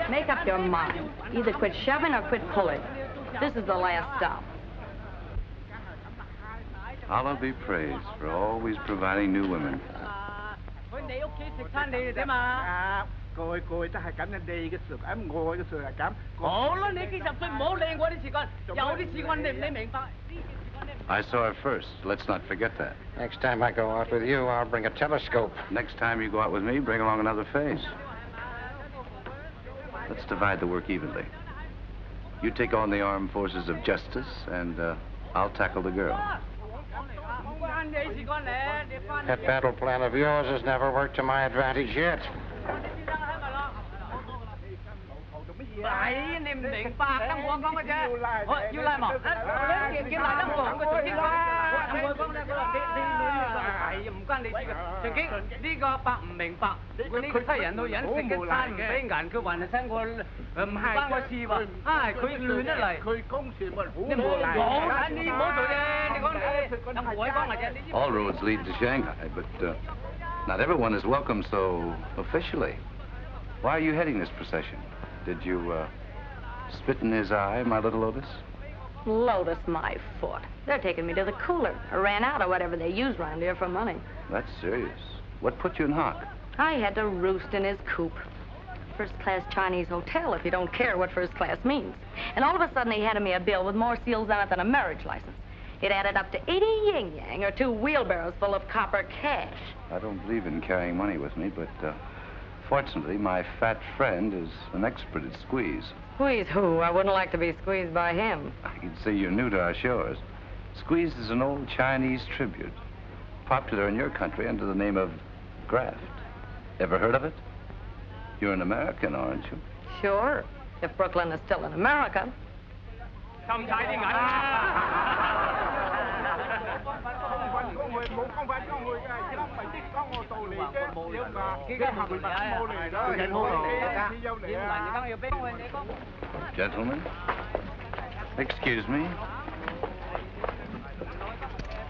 Make up your mind. Either quit shoving or quit pulling. This is the last stop. Allah be praised for always providing new women. I saw her first. Let's not forget that. Next time I go out with you, I'll bring a telescope. Next time you go out with me, bring along another face. Let's divide the work evenly. You take on the armed forces of justice, and I'll tackle the girl. That battle plan of yours has never worked to my advantage yet. All roads lead to Shanghai, but not everyone is welcome so officially. Why are you heading this procession? Did you spit in his eye, my little Lotus? Lotus, my foot. They're taking me to the cooler. I ran out of whatever they use around here for money. That's serious. What put you in hock? I had to roost in his coop. First-class Chinese hotel, if you don't care what first class means. And all of a sudden, he handed me a bill with more seals on it than a marriage license. It added up to 80 yin-yang, or 2 wheelbarrows full of copper cash. I don't believe in carrying money with me, but fortunately, my fat friend is an expert at squeeze. Squeeze who? I wouldn't like to be squeezed by him. I can see you're new to our shores. Squeeze is an old Chinese tribute, popular in your country under the name of graft. Ever heard of it? You're an American, aren't you? Sure, if Brooklyn is still in America. Gentlemen, excuse me.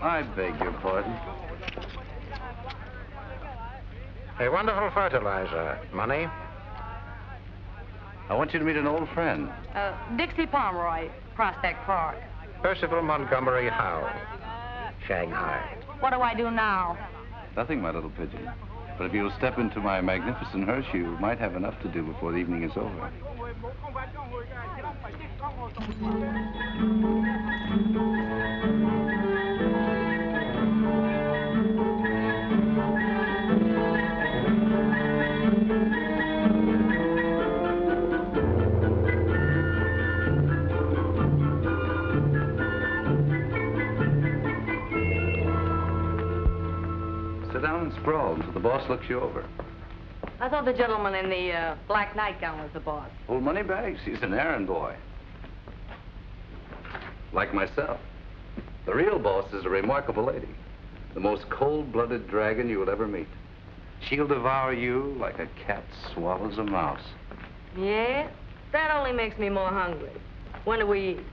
I beg your pardon. A wonderful fertilizer. Money? I want you to meet an old friend. Dixie Pomeroy, Prospect Park. Percival Montgomery Howe, Shanghai. What do I do now? Nothing, my little pigeon. But if you'll step into my magnificent hearse, you might have enough to do before the evening is over. Sit down and sprawl until the boss looks you over. I thought the gentleman in the black nightgown was the boss. Old Moneybags, he's an errand boy. Like myself. The real boss is a remarkable lady. The most cold-blooded dragon you will ever meet. She'll devour you like a cat swallows a mouse. Yeah? That only makes me more hungry. When do we eat?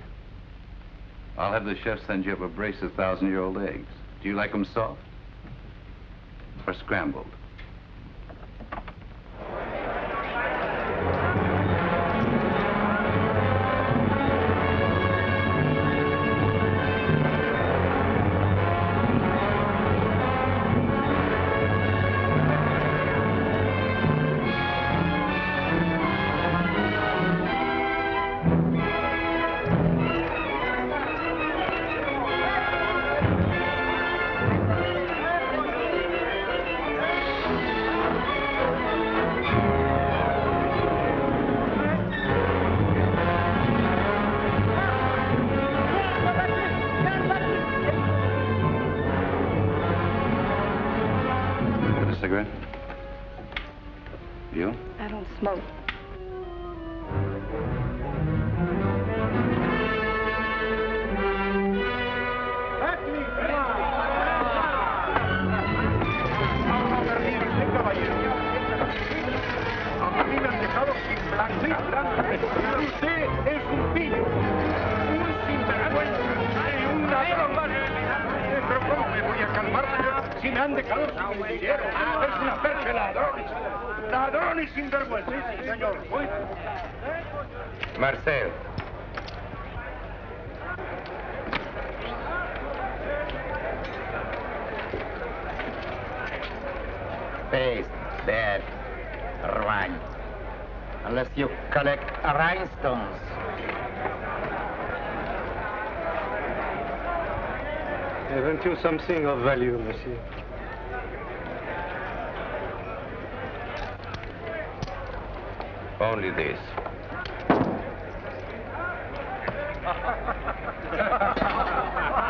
I'll have the chef send you up a brace of 1,000-year-old eggs. Do you like them soft? Or scrambled? a cigarette? You? I don't smoke. Usted es un pillo, un sinvergüenza y un ladrón. Pero ¿cómo me voy a calmar, señor, si me han dejado sin el dinero? Es una percha de ladrones. Ladrones sinvergüenza. Sí, señor. Marcel. Paste, bad, rhyme. Unless you collect rhinestones. Haven't you something of value, monsieur? Only this.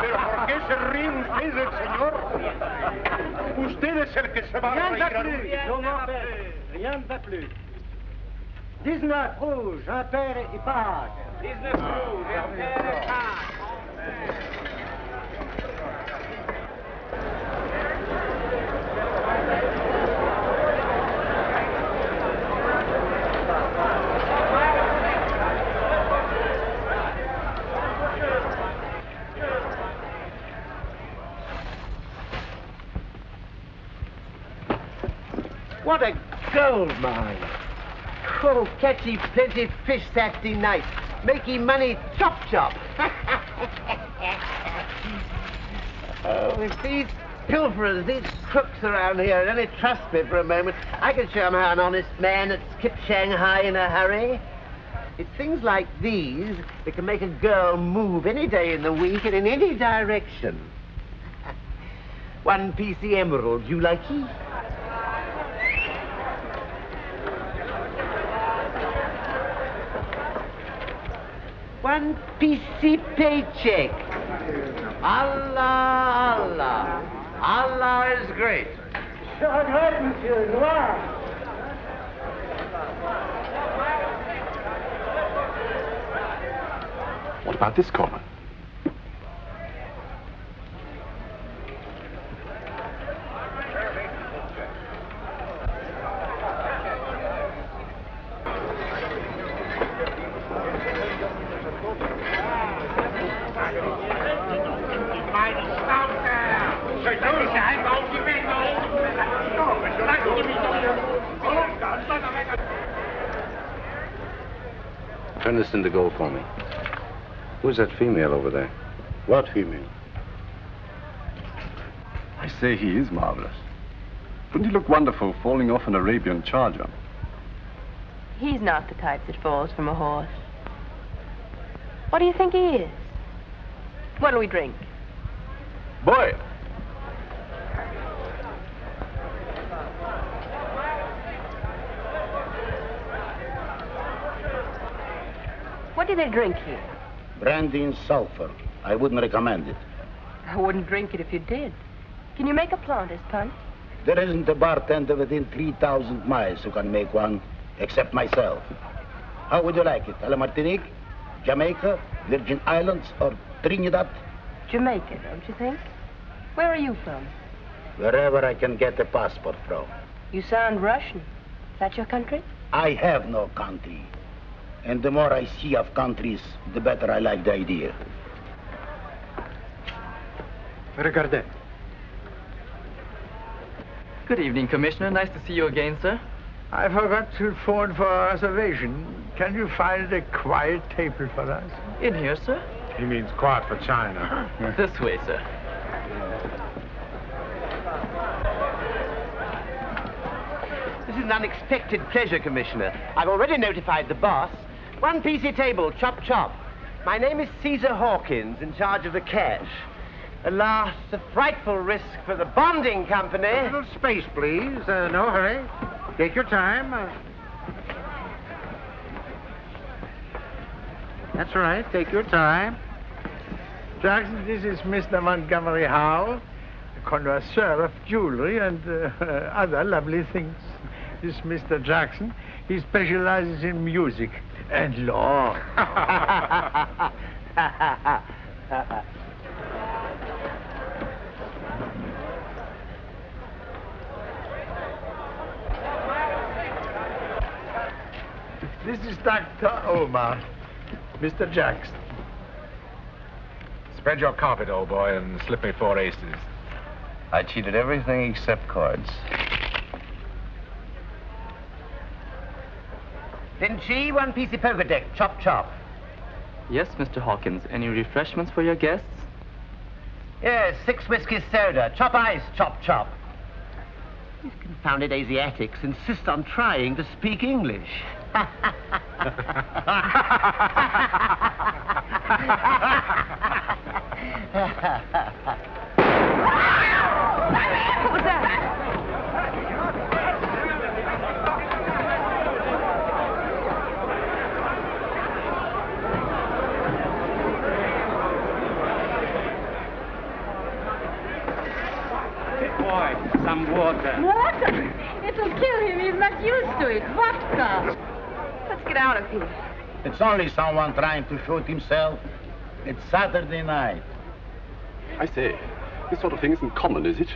¿Pero por qué se ríe usted del señor? Usted es el que se va a reír. No more peine. Rien ne va plus. 19 rouge, impair et page. 19 rouge, impair et page. What a gold mine. Oh, catchy plenty fish Saturday night. Makey money chop chop. Oh, if these pilferers, these crooks around here would only trust me for a moment, I could show them how an honest man had skipped Shanghai in a hurry. It's things like these that can make a girl move any day in the week and in any direction. 1 piece emerald, you likey? One PC paycheck. Allah, Allah. Allah is great. Shanghai, monsieur, noir. What about this corner? Turn this into gold for me. Who's that female over there? What female? I say he is marvelous. Wouldn't he look wonderful falling off an Arabian charger? He's not the type that falls from a horse. What do you think he is? What'll we drink? Boy! What do they drink here? Brandy and sulfur. I wouldn't recommend it. I wouldn't drink it if you did. Can you make a Planters punch? There isn't a bartender within 3,000 miles who can make one, except myself. How would you like it? A la Martinique, Jamaica, Virgin Islands, or Trinidad? Jamaica, don't you think? Where are you from? Wherever I can get a passport from. You sound Russian. Is that your country? I have no country. And the more I see of countries, the better I like the idea. Regardez. Good evening, Commissioner. Nice to see you again, sir. I forgot to phone for a reservation. Can you find a quiet table for us? In here, sir. He means quiet for China. This way, sir. This is an unexpected pleasure, Commissioner. I've already notified the boss. 1 PC table, chop chop. My name is Caesar Hawkins, in charge of the cash. Alas, a frightful risk for the bonding company. A little space, please. No hurry. Take your time. That's right. Take your time. Jackson, this is Mr. Montgomery Howell, connoisseur of jewelry and other lovely things. This Mr. Jackson, he specializes in music and law. This is Dr. Omar, Mr. Jackson. Spread your carpet, old boy, and slip me 4 aces. I cheated everything except cards. Vinci, 1 piece of poker deck, chop, chop. Yes, Mr. Hawkins. Any refreshments for your guests? Yes, 6 whiskey soda, chop ice, chop, chop. These confounded Asiatics insist on trying to speak English. What was that? Boy, some water. Water? It'll kill him. He's not used to it. Vodka. Let's get out of here. It's only someone trying to shoot himself. It's Saturday night. I say, this sort of thing isn't common, is it?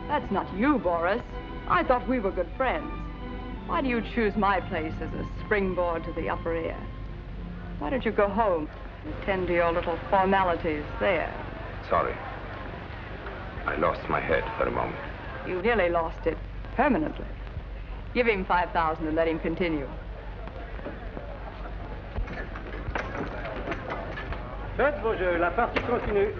That's not you, Boris. I thought we were good friends. Why do you choose my place as a springboard to the upper air? Why don't you go home and attend to your little formalities there? Sorry. I lost my head for a moment. You nearly lost it permanently. Give him 5,000 and let him continue. Faites vos jeux, la partie continue.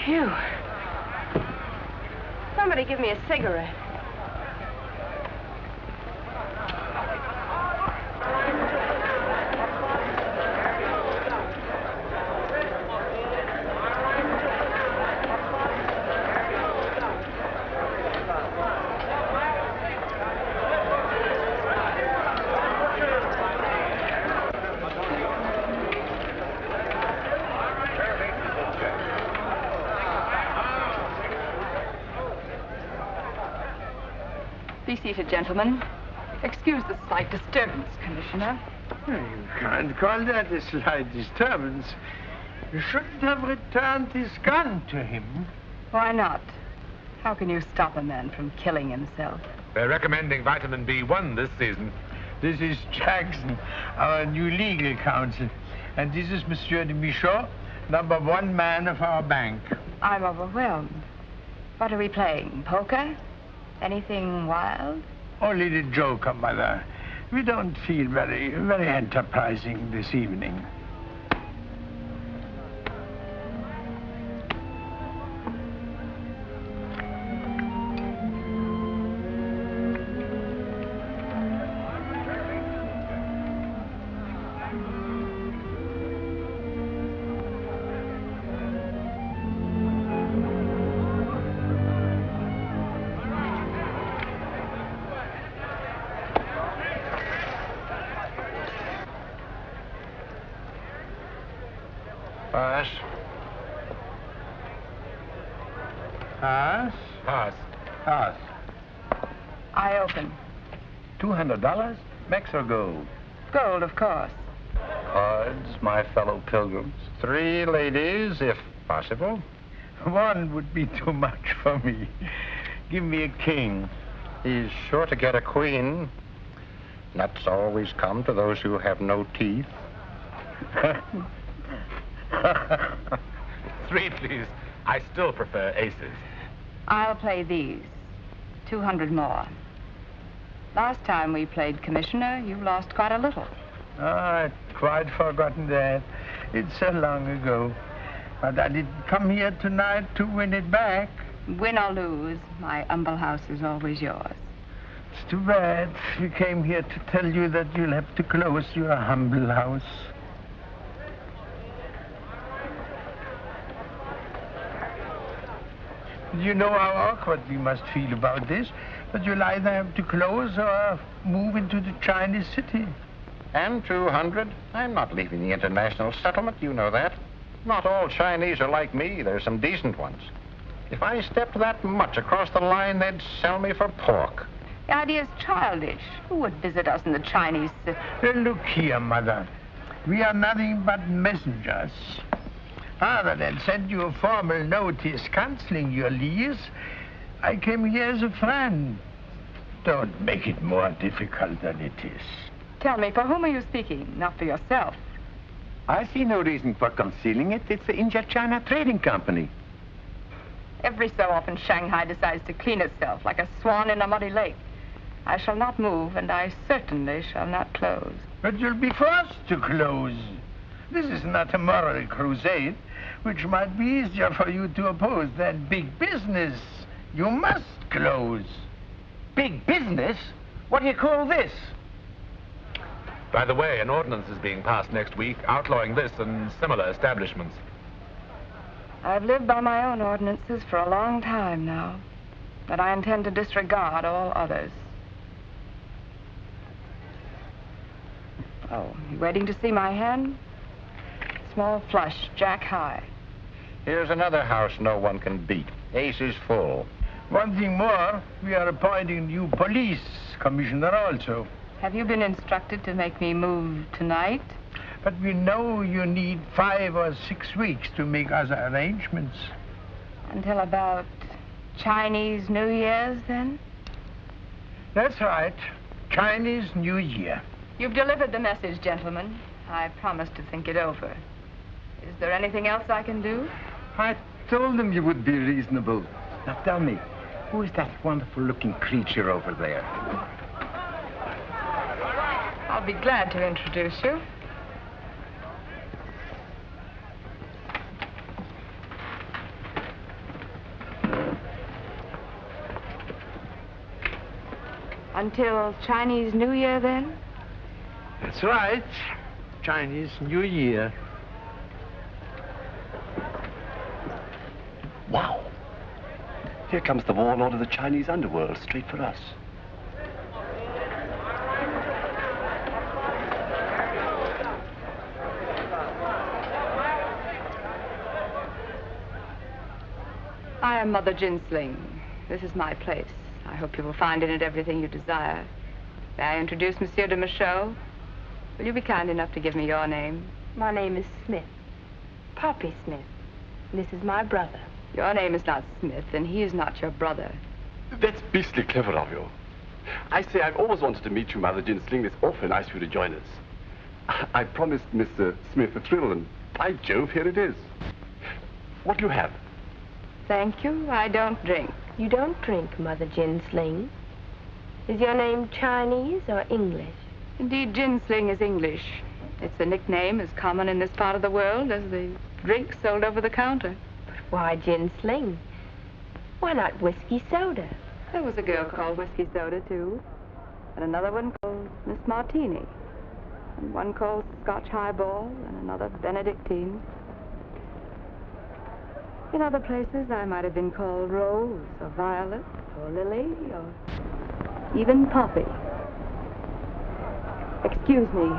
Phew. Somebody give me a cigarette. Be seated, gentlemen. Excuse the slight disturbance, Commissioner. You can't call that a slight disturbance. You shouldn't have returned his gun to him. Why not? How can you stop a man from killing himself? They're recommending vitamin B1 this season. This is Jackson, our new legal counsel. And this is Monsieur de Michaud, #1 man of our bank. I'm overwhelmed. What are we playing? Poker? Anything wild? Only the joker, Mother. We don't feel very enterprising this evening. Pass. Pass? Pass. Pass. I open. $200? Mex or gold? Gold, of course. Cards, my fellow pilgrims. 3 ladies, if possible. 1 would be too much for me. Give me a king. He's sure to get a queen. Nuts always come to those who have no teeth. 3, please. I still prefer aces. I'll play these. 200 more. Last time we played Commissioner, you lost quite a little. Oh, I'd quite forgotten that. It's so long ago. But I didn't come here tonight to win it back. Win or lose, my humble house is always yours. It's too bad. We came here to tell you that you'll have to close your humble house. You know how awkward we must feel about this, but you'll either have to close or move into the Chinese city. And 200? I'm not leaving the international settlement, you know that. Not all Chinese are like me. There's some decent ones. If I stepped that much across the line, they'd sell me for pork. The idea's childish. Who would visit us in the Chinese city? Look here, Mother. We are nothing but messengers. Rather than send you a formal notice canceling your lease, I came here as a friend. Don't make it more difficult than it is. Tell me, for whom are you speaking? Not for yourself. I see no reason for concealing it. It's the India-China Trading Company. Every so often, Shanghai decides to clean itself like a swan in a muddy lake. I shall not move, and I certainly shall not close. But you'll be forced to close. This is not a moral crusade, which might be easier for you to oppose than big business. You must close. Big business? What do you call this? By the way, an ordinance is being passed next week outlawing this and similar establishments. I've lived by my own ordinances for a long time now, but I intend to disregard all others. Oh, you waiting to see my hand? Small flush, jack high. Here's another house no one can beat. Ace is full. One thing more, we are appointing new police commissioner also. Have you been instructed to make me move tonight? But we know you need 5 or 6 weeks to make other arrangements. Until about Chinese New Year's, then? That's right. Chinese New Year. You've delivered the message, gentlemen. I promise to think it over. Is there anything else I can do? I told them you would be reasonable. Now tell me, who is that wonderful-looking creature over there? I'll be glad to introduce you. Until Chinese New Year, then? That's right. Chinese New Year. Wow. Here comes the warlord of the Chinese underworld, straight for us. I am Mother Gin Sling. This is my place. I hope you will find in it everything you desire. May I introduce Monsieur de Michaud? Will you be kind enough to give me your name? My name is Smith. Poppy Smith. This is my brother. Your name is not Smith, and he is not your brother. That's beastly clever of you. I say, I've always wanted to meet you, Mother Gin Sling. It's awfully nice of you to join us. I promised Mr. Smith a thrill, and by Jove, here it is. What do you have? Thank you. I don't drink. You don't drink, Mother Gin Sling. Is your name Chinese or English? Indeed, Gin Sling is English. It's a nickname as common in this part of the world as the drink sold over the counter. But why Gin Sling? Why not whiskey soda? There was a girl called Whiskey Soda, too. And another one called Miss Martini. And one called Scotch Highball, and another Benedictine. In other places, I might have been called Rose, or Violet, or Lily, or even Poppy. Excuse me.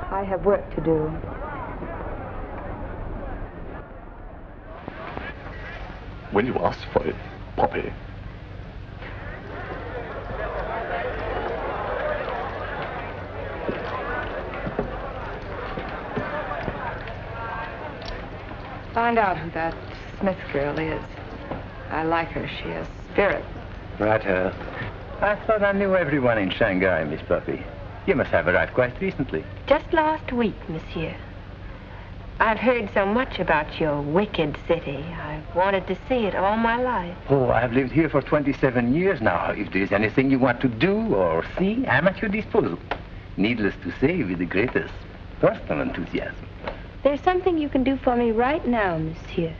I have work to do. When you ask for it, Poppy. Find out who that Smith girl is. I like her. She has spirit. Right, I thought I knew everyone in Shanghai, Miss Poppy. You must have arrived quite recently. Just last week, monsieur. I've heard so much about your wicked city. I've wanted to see it all my life. Oh, I've lived here for 27 years now. If there is anything you want to do or see, I'm at your disposal. Needless to say, with the greatest personal enthusiasm. There's something you can do for me right now, monsieur.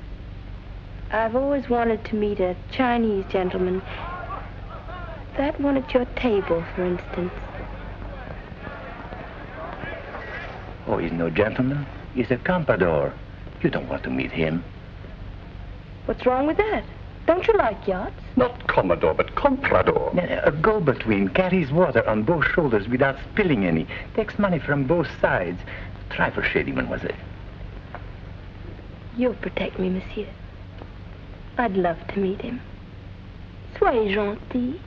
I've always wanted to meet a Chinese gentleman. That one at your table, for instance. Oh, he's no gentleman. He's a comprador. You don't want to meet him. What's wrong with that? Don't you like yachts? Not commodore, but comprador. A go-between carries water on both shoulders without spilling any. Takes money from both sides. Try for shady, mademoiselle. You'll protect me, monsieur. I'd love to meet him. Soyez gentil.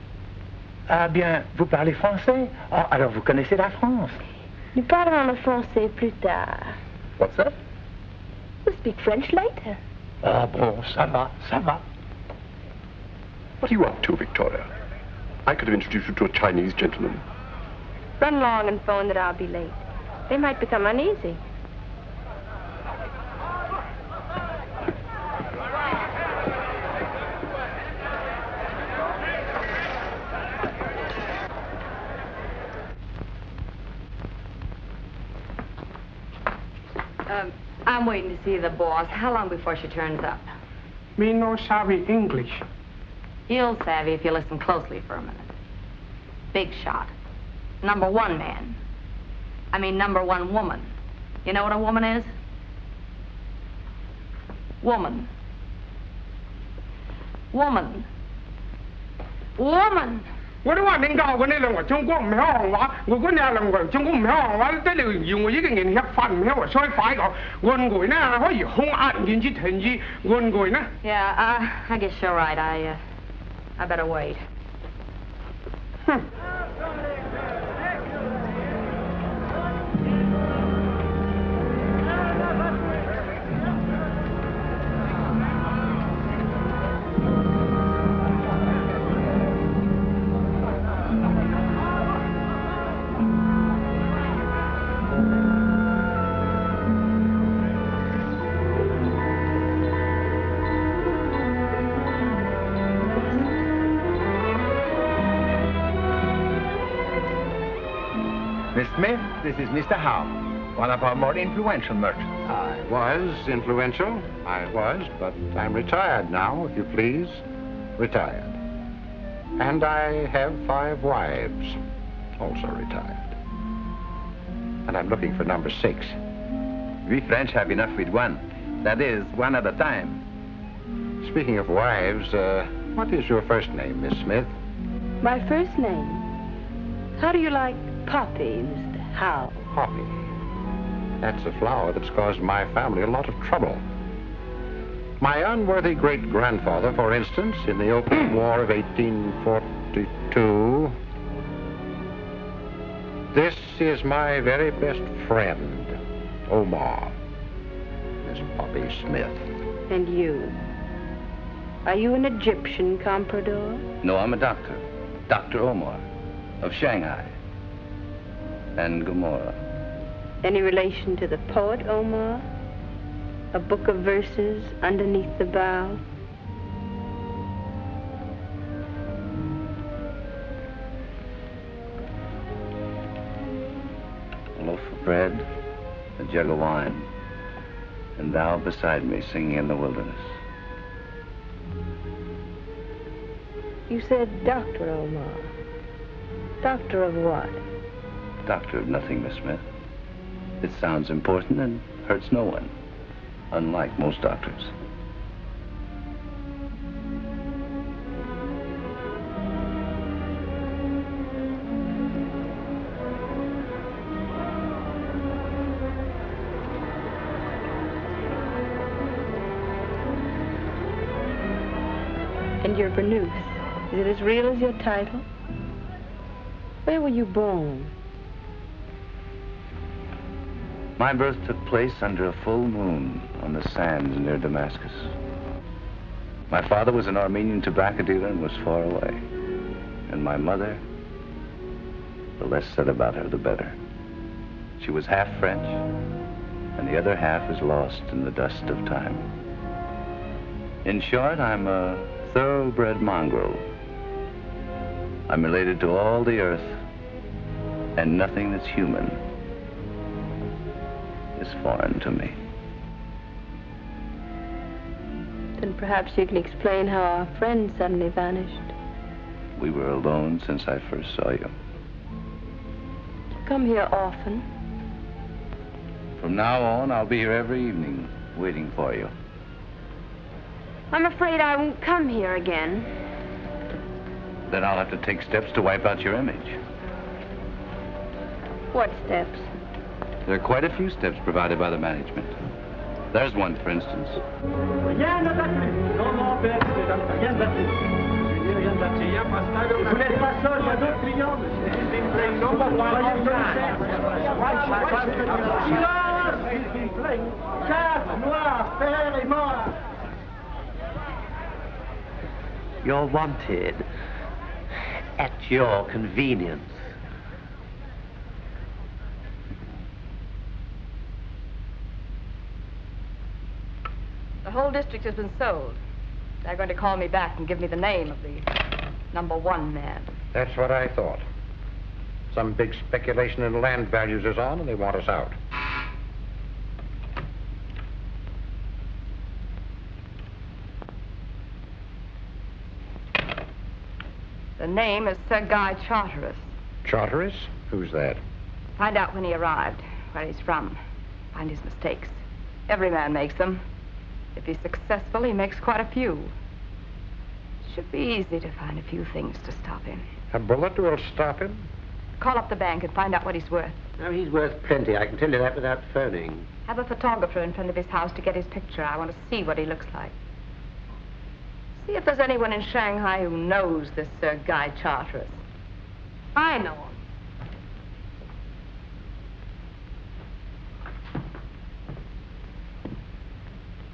Ah bien, vous parlez français? Ah, alors vous connaissez la France. Nous parlerons le français plus tard. What's that? We'll speak French later. Ah bon, ça va, ça va. What are you up to, Victoria? I could have introduced you to a Chinese gentleman. Run along and phone that I'll be late. They might become uneasy. I'm waiting to see the boss. How long before she turns up? Me no savvy English. You'll savvy if you listen closely for a minute. Big shot. #1 man. I mean #1 woman. You know what a woman is? Woman. Woman. Woman. 我都話領導，我呢兩個中國唔曉行話，我嗰兩個中國唔曉行話，得了要我已經人吃飯唔曉話所以快講，換句呢可以控壓然之停止，換句呢。Yeah, I guess you're right. I better wait. Miss Smith, this is Mr. Howe, one of our more influential merchants. I was influential, but I'm retired now, if you please. Retired. And I have 5 wives, also retired. And I'm looking for #6. We French have enough with one. That is, one at a time. Speaking of wives, what is your first name, Miss Smith? My first name? How do you like Poppy, Mr. Howe? Poppy. That's a flower that's caused my family a lot of trouble. My unworthy great-grandfather, for instance, in the Opium War of 1842. This is my very best friend, Omar, Miss Poppy Smith. And you? Are you an Egyptian comprador? No, I'm a doctor. Dr. Omar, of Shanghai. And Gomorrah. Any relation to the poet Omar? A book of verses underneath the bough? A loaf of bread, a jug of wine, and thou beside me singing in the wilderness. You said Dr. Omar. Doctor of what? Doctor of nothing, Miss Smith. It sounds important and hurts no one, unlike most doctors. And your Bernous, is it as real as your title? Where were you born? My birth took place under a full moon on the sands near Damascus. My father was an Armenian tobacco dealer and was far away. And my mother, The less said about her, the better. She was half French, and the other half is lost in the dust of time. In short, I'm a thoroughbred mongrel. I'm related to all the earth, and nothing that's human is foreign to me. Then perhaps you can explain how our friend suddenly vanished. We were alone since I first saw you. You come here often. From now on, I'll be here every evening, waiting for you. I'm afraid I won't come here again. Then I'll have to take steps to wipe out your image. What steps? There are quite a few steps provided by the management. There's one, for instance. Rien ne battu. Non, non, père, mesdames, rien battu. Je n'ai rien battu. Vous n'êtes pas seul, il y a d'autres clients, monsieur. He's been playing number one all time. Silence! He's been playing carte noire, père et mort. You're wanted at your convenience. The whole district has been sold. They're going to call me back and give me the name of the #1 man. That's what I thought. Some big speculation in land values is on, and they want us out. The name is Sir Guy Charteris. Charteris? Who's that? Find out when he arrived, where he's from. Find his mistakes. Every man makes them. If he's successful, he makes quite a few. Should be easy to find a few things to stop him. A bullet will stop him? Call up the bank and find out what he's worth. No, he's worth plenty. I can tell you that without phoning. Have a photographer in front of his house to get his picture. I want to see what he looks like. See if there's anyone in Shanghai who knows this Sir Guy Charteris. I know him.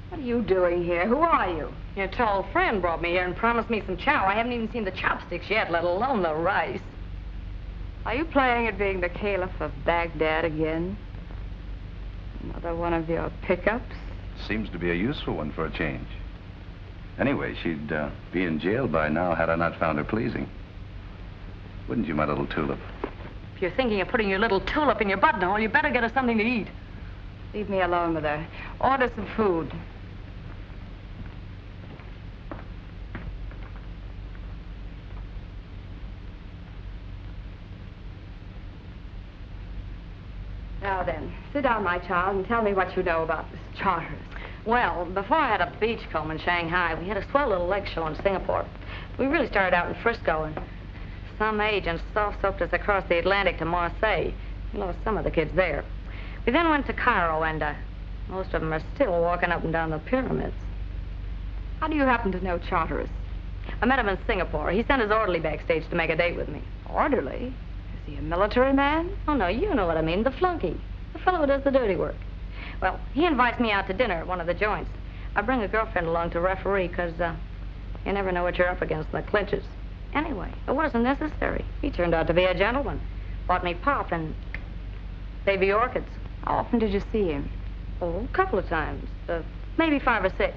What are you doing here? Who are you? Your tall friend brought me here and promised me some chow. I haven't even seen the chopsticks yet, let alone the rice. Are you playing at being the Caliph of Baghdad again? Another one of your pickups? Seems to be a useful one for a change. Anyway, she'd be in jail by now had I not found her pleasing. Wouldn't you, my little tulip? If you're thinking of putting your little tulip in your buttonhole, you better get her something to eat. Leave me alone with her. Order some food. Now then, sit down, my child, and tell me what you know about this Charteris. Well, before I had a beachcomb in Shanghai, we had a swell little leg show in Singapore. We really started out in Frisco, and some agents soft-soaped us across the Atlantic to Marseille. We lost some of the kids there. We then went to Cairo, and most of them are still walking up and down the pyramids. How do you happen to know Charteris? I met him in Singapore. He sent his orderly backstage to make a date with me. Orderly? Is he a military man? Oh, no, you know what I mean, the flunky. The fellow who does the dirty work. Well, he invites me out to dinner at one of the joints. I bring a girlfriend along to referee, because you never know what you're up against in the clinches. Anyway, it wasn't necessary. He turned out to be a gentleman. Bought me pop and baby orchids. How often did you see him? Oh, a couple of times. Maybe 5 or 6.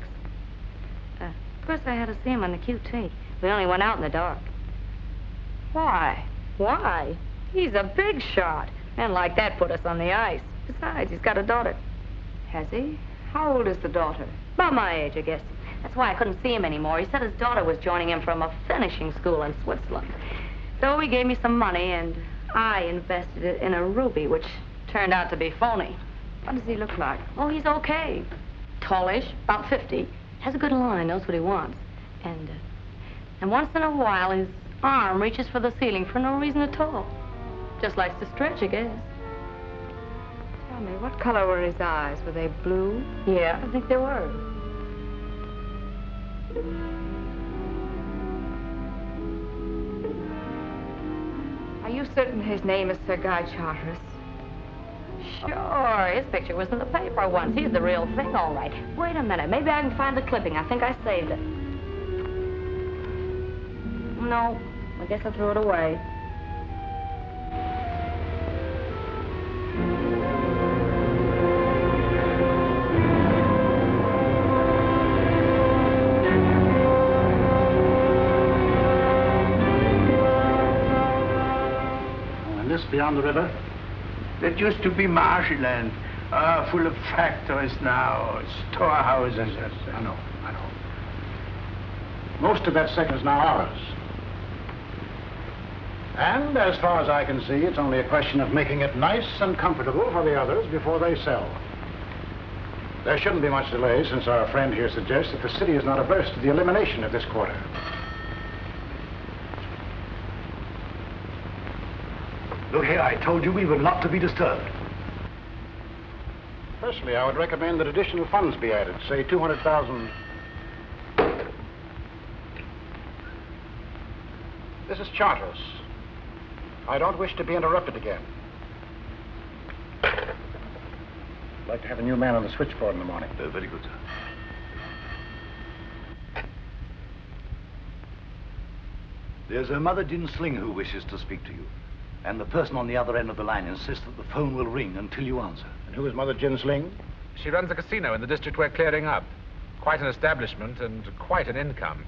Of course, I had to see him on the QT. We only went out in the dark. Why? Why? He's a big shot. Men like that put us on the ice. Besides, he's got a daughter. Has he? How old is the daughter? About my age, I guess. That's why I couldn't see him anymore. He said his daughter was joining him from a finishing school in Switzerland. So he gave me some money, and I invested it in a ruby, which turned out to be phony. What does he look like? Oh, he's okay. Tallish, about 50. Has a good line, knows what he wants. And once in a while, his arm reaches for the ceiling for no reason at all. Just likes to stretch, I guess. Tell me, what color were his eyes? Were they blue? Yeah, I think they were. Are you certain his name is Sir Guy Charteris? Sure, his picture was in the paper once. He's the real thing, all right. Wait a minute, maybe I can find the clipping. I think I saved it. No, I guess I threw it away. beyond the river? That used to be marshland, full of factories now, storehouses. I know. Most of that section is now ours. And as far as I can see, it's only a question of making it nice and comfortable for the others before they sell. There shouldn't be much delay, since our friend here suggests that the city is not averse to the elimination of this quarter. Look here, I told you we were not to be disturbed. Firstly, I would recommend that additional funds be added, say 200,000. This is Charteris. I don't wish to be interrupted again. I'd like to have a new man on the switchboard in the morning. Very good, sir. There's a Mother Gin Sling who wishes to speak to you. And the person on the other end of the line insists that the phone will ring until you answer. And who is Mother Gin Sling? She runs a casino in the district we're clearing up. Quite an establishment and quite an income.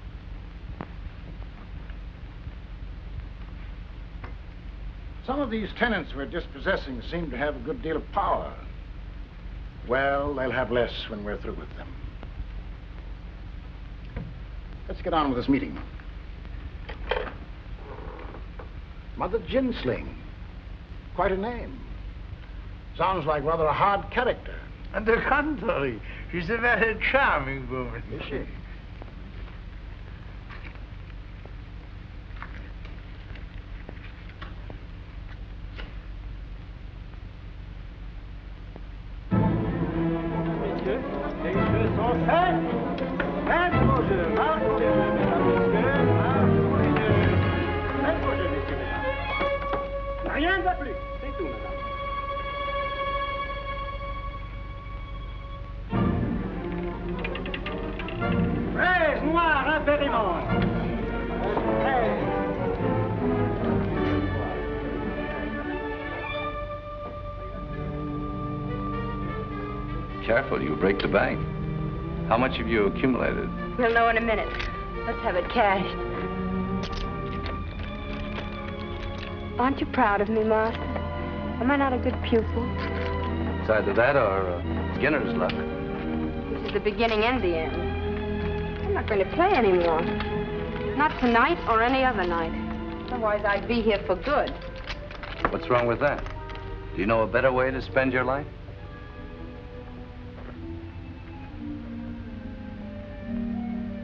Some of these tenants we're dispossessing seem to have a good deal of power. Well, they'll have less when we're through with them. Let's get on with this meeting. Mother Gin Sling. Quite a name. Sounds like rather a hard character. On the contrary, she's a very charming woman. Is she? Rien de plus, c'est tout, madame. Fraise noire impériments. Careful, you break the bank. How much have you accumulated? We'll know in a minute. Let's have it cashed. Aren't you proud of me, Master? Am I not a good pupil? It's either that or beginner's luck. This is the beginning and the end. I'm not going to play anymore. Not tonight or any other night. Otherwise, I'd be here for good. What's wrong with that? Do you know a better way to spend your life?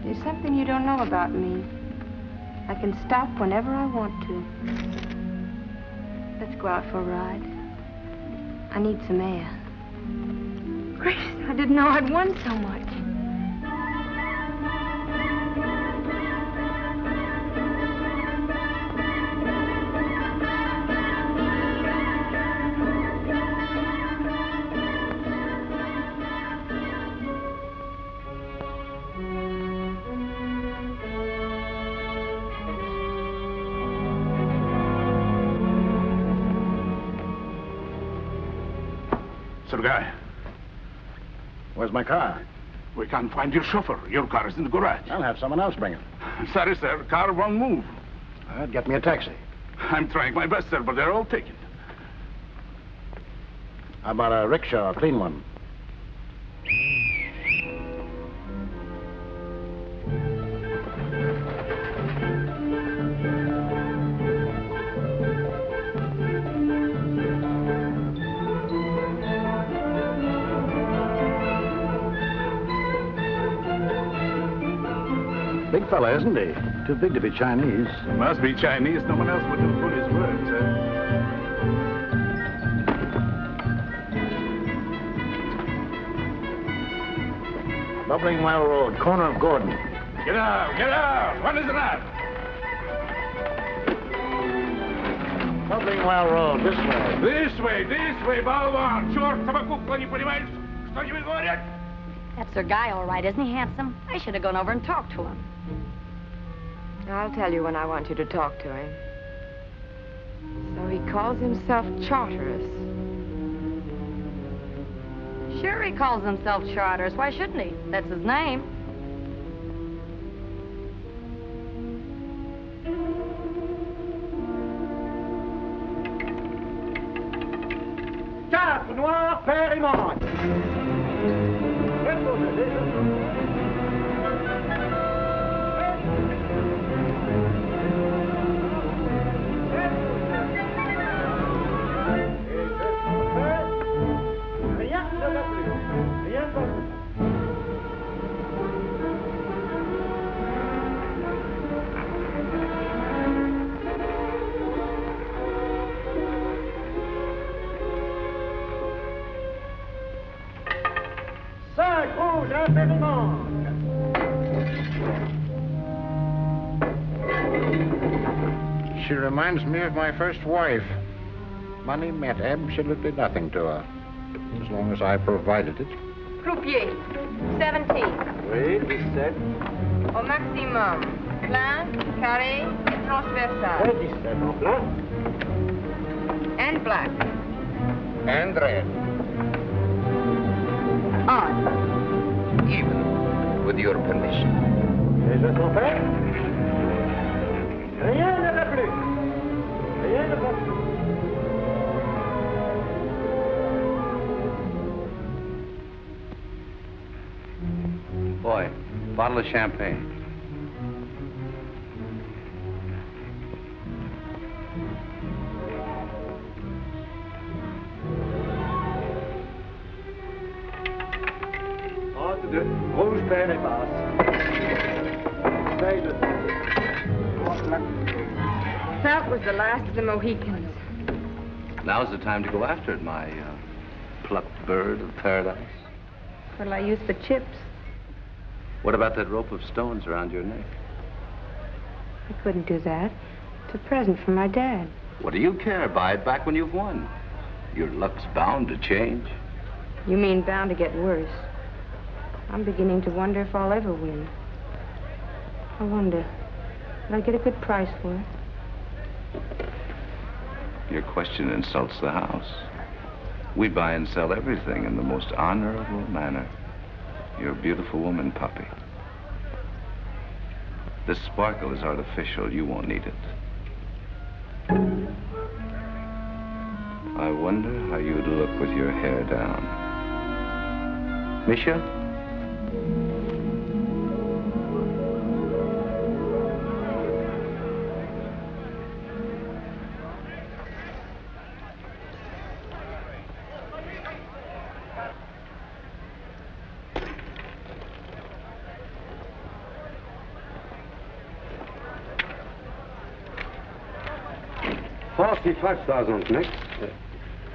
There's something you don't know about me. I can stop whenever I want to. Let's go out for a ride. I need some air. Gracious, I didn't know I'd won so much. Sir Guy. Where's my car? We can't find your chauffeur. Your car is in the garage. I'll have someone else bring it. Sorry, sir. Car won't move. Get me a taxi. I'm trying my best, sir, but they're all taken. How about a rickshaw, a clean one? Big fella, isn't he? Too big to be Chinese. He must be Chinese. No one else would have put his word, sir. Bubbling Well Road, corner of Gordon. Get out! Get out! What is it at? Bubbling Well Road, this way. This way, болван! Черт, кукла, не понимаешь, что тебе говорят? That's Sir Guy, all right, isn't he handsome? I should have gone over and talked to him. I'll tell you when I want you to talk to him. So he calls himself Charteris. Sure he calls himself Charteris. Why shouldn't he? That's his name. père est mort. Rien ne va plus. Rien ne va plus. She reminds me of my first wife. Money meant absolutely nothing to her, as long as I provided it. Croupier, 17. Oui, 17. Au maximum. Plein, carré et transversal. Et 17 en plein. And black. And red. Odd. Even, with your permission. Les jeux sont faits. Rien ne va plus. Rien ne va plus. Boy, bottle of champagne. Entre deux, rouge, paire et basse. Veille de That was the last of the Mohicans. Now's the time to go after it, my plucked bird of paradise. What'll I use for chips? What about that rope of stones around your neck? I couldn't do that. It's a present from my dad. What do you care? Buy it back when you've won. Your luck's bound to change. You mean bound to get worse. I'm beginning to wonder if I'll ever win. I wonder, will I get a good price for it? Your question insults the house. We buy and sell everything in the most honorable manner. You're a beautiful woman, Poppy. This sparkle is artificial. You won't need it. I wonder how you'd look with your hair down. Misha? $45,000 next.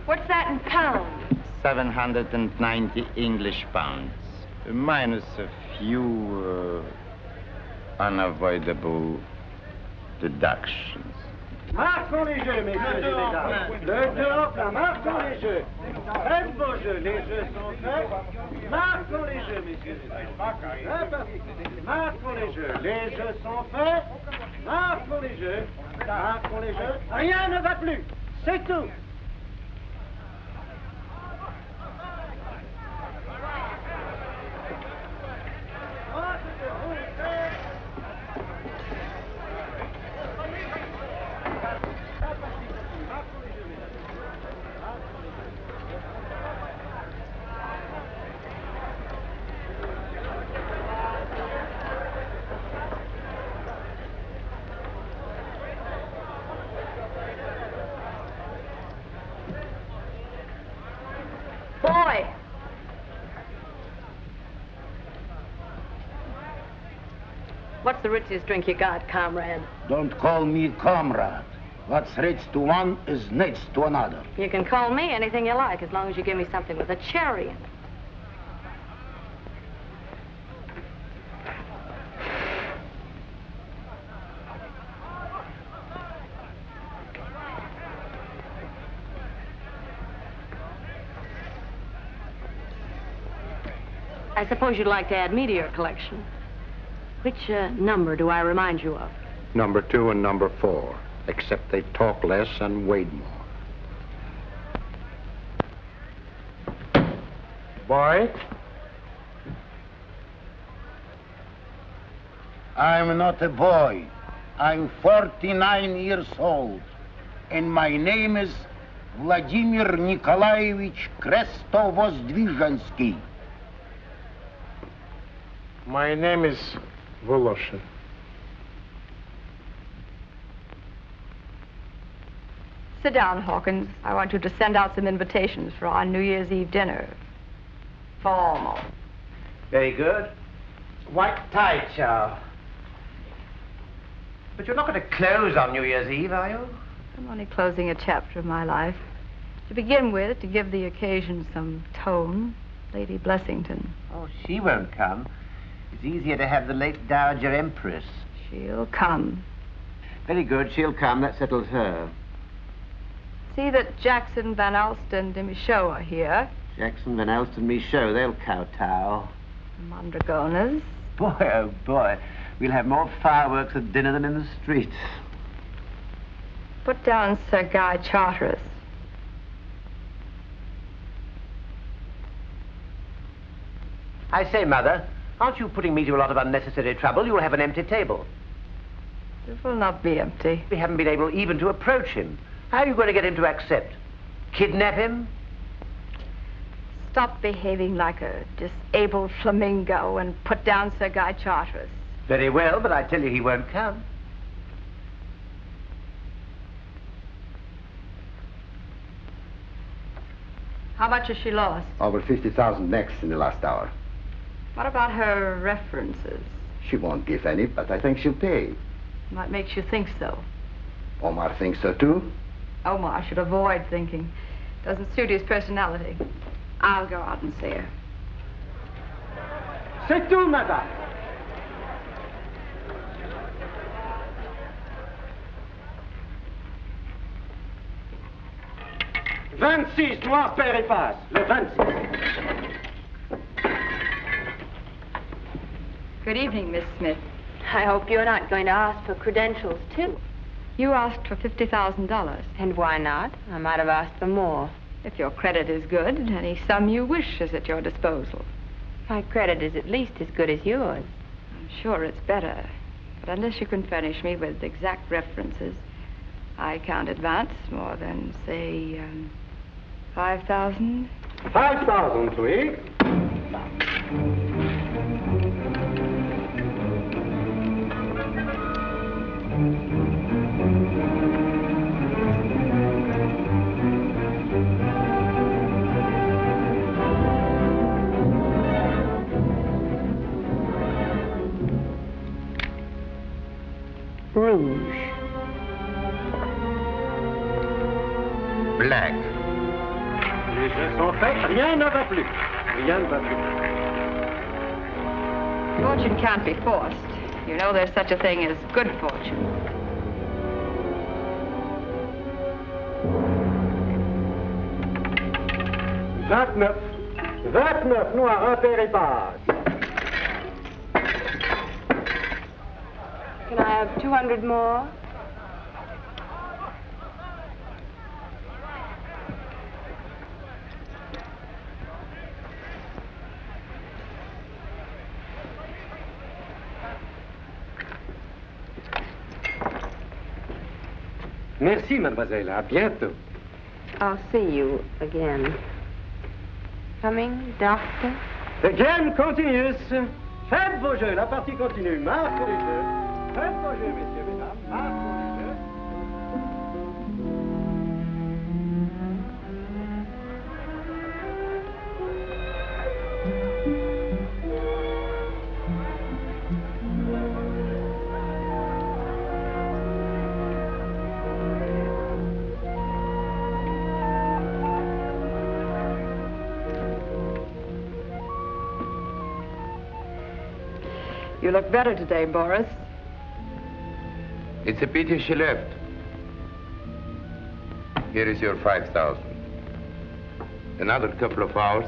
What's that in pounds? 790 English pounds, minus a few unavoidable deductions. Marquons les jeux, messieurs et mesdames. Le 2 en plein, marquons les jeux. Faites vos jeux, les jeux sont faits. Marquons les jeux, messieurs et mesdames. Marquons les jeux, les jeux sont faits. Marquons les jeux, marquons les jeux. Rien ne va plus, c'est tout. Boy! What's the richest drink you got, comrade? Don't call me comrade. What's rich to one is next to another. You can call me anything you like, as long as you give me something with a cherry in it. I suppose you'd like to add me to your collection. Which number do I remind you of? Number 2 and number 4, except they talk less and weigh more. Boy, I'm not a boy. I'm 49 years old, and my name is Vladimir Nikolaevich Krestovozdvizhansky. My name is Voloshin. Sit down, Hawkins. I want you to send out some invitations for our New Year's Eve dinner. Formal. Very good. White tie, Chow. But you're not going to close on New Year's Eve, are you? I'm only closing a chapter of my life. To begin with, to give the occasion some tone, Lady Blessington. Oh, she won't come. It's easier to have the late Dowager Empress. She'll come. Very good, she'll come. That settles her. See that Jackson, Van Alst, and Michaud are here. Jackson, Van Alst, and Michaud, they'll kowtow. Mondragonas. Boy, oh boy. We'll have more fireworks at dinner than in the street. Put down Sir Guy Charteris. I say, Mother, aren't you putting me to a lot of unnecessary trouble? You'll have an empty table. It will not be empty. We haven't been able even to approach him. How are you going to get him to accept? Kidnap him? Stop behaving like a disabled flamingo and put down Sir Guy Charteris. Very well, but I tell you he won't come. How much has she lost? Over 50,000 next in the last hour. What about her references? She won't give any, but I think she'll pay. What makes you think so? Omar thinks so, too. Omar should avoid thinking. Doesn't suit his personality. I'll go out and see her. C'est tout, madame. Vingt-six, noir, père et passe. Le 26. Good evening, Miss Smith. I hope you're not going to ask for credentials, too. You asked for $50,000. And why not? I might have asked for more. If your credit is good, any sum you wish is at your disposal. My credit is at least as good as yours. I'm sure it's better. But unless you can furnish me with exact references, I can't advance more than, say, 5,000. 5,000, please. Rouge. Black. Les jeux sont faits, rien ne va plus. Rien ne va plus. Fortune can't be forced. You know there's such a thing as good fortune. Vingt-neuf, noir, un père et passe. Can I have 200 more? Merci, mademoiselle. À bientôt. I'll see you again. Coming, doctor? The game continues. Faites vos jeux, la partie continue. Marquez les jeux. Faites vos jeux, messieurs, mesdames. Marquez les jeux. You look better today, Boris. It's a pity she left. Here is your 5,000. Another couple of hours,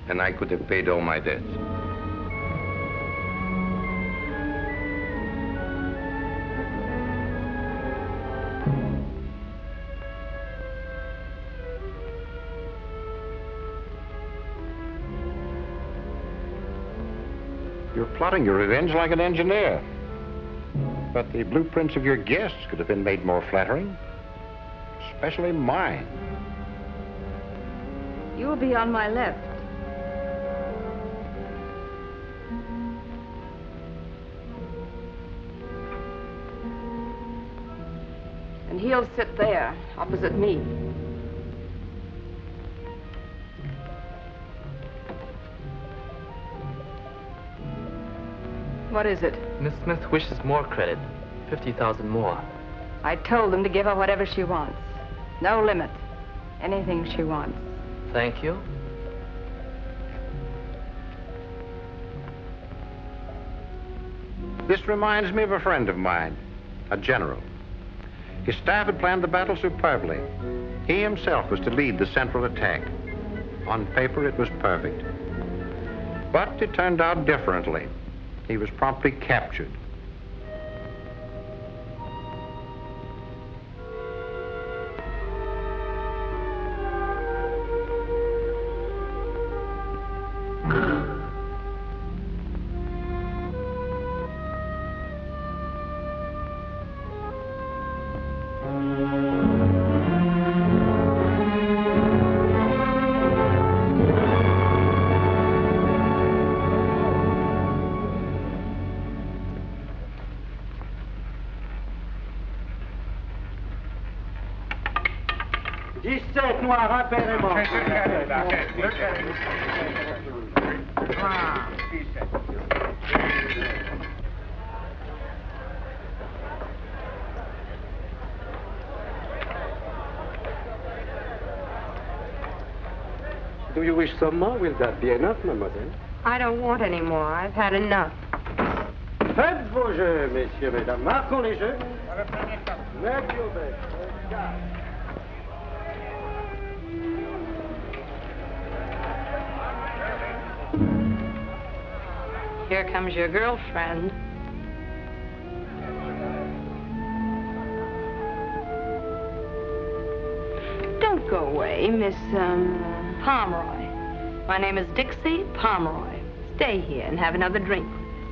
and I could have paid all my debts. You're plotting your revenge like an engineer. But the blueprints of your guests could have been made more flattering. Especially mine. You'll be on my left. And he'll sit there, opposite me. What is it? Miss Smith wishes more credit. 50,000 more. I told them to give her whatever she wants. No limit. Anything she wants. Thank you. This reminds me of a friend of mine, a general. His staff had planned the battle superbly. He himself was to lead the central attack. On paper, it was perfect. But it turned out differently. He was promptly captured. Do you wish some more? Will that be enough, mademoiselle? I don't want any more. I've had enough. Faites vos jeux, messieurs, mesdames. Marquons les jeux. Make your bed. Here comes your girlfriend. Don't go away, Miss, Pomeroy. My name is Dixie Pomeroy. Stay here and have another drink.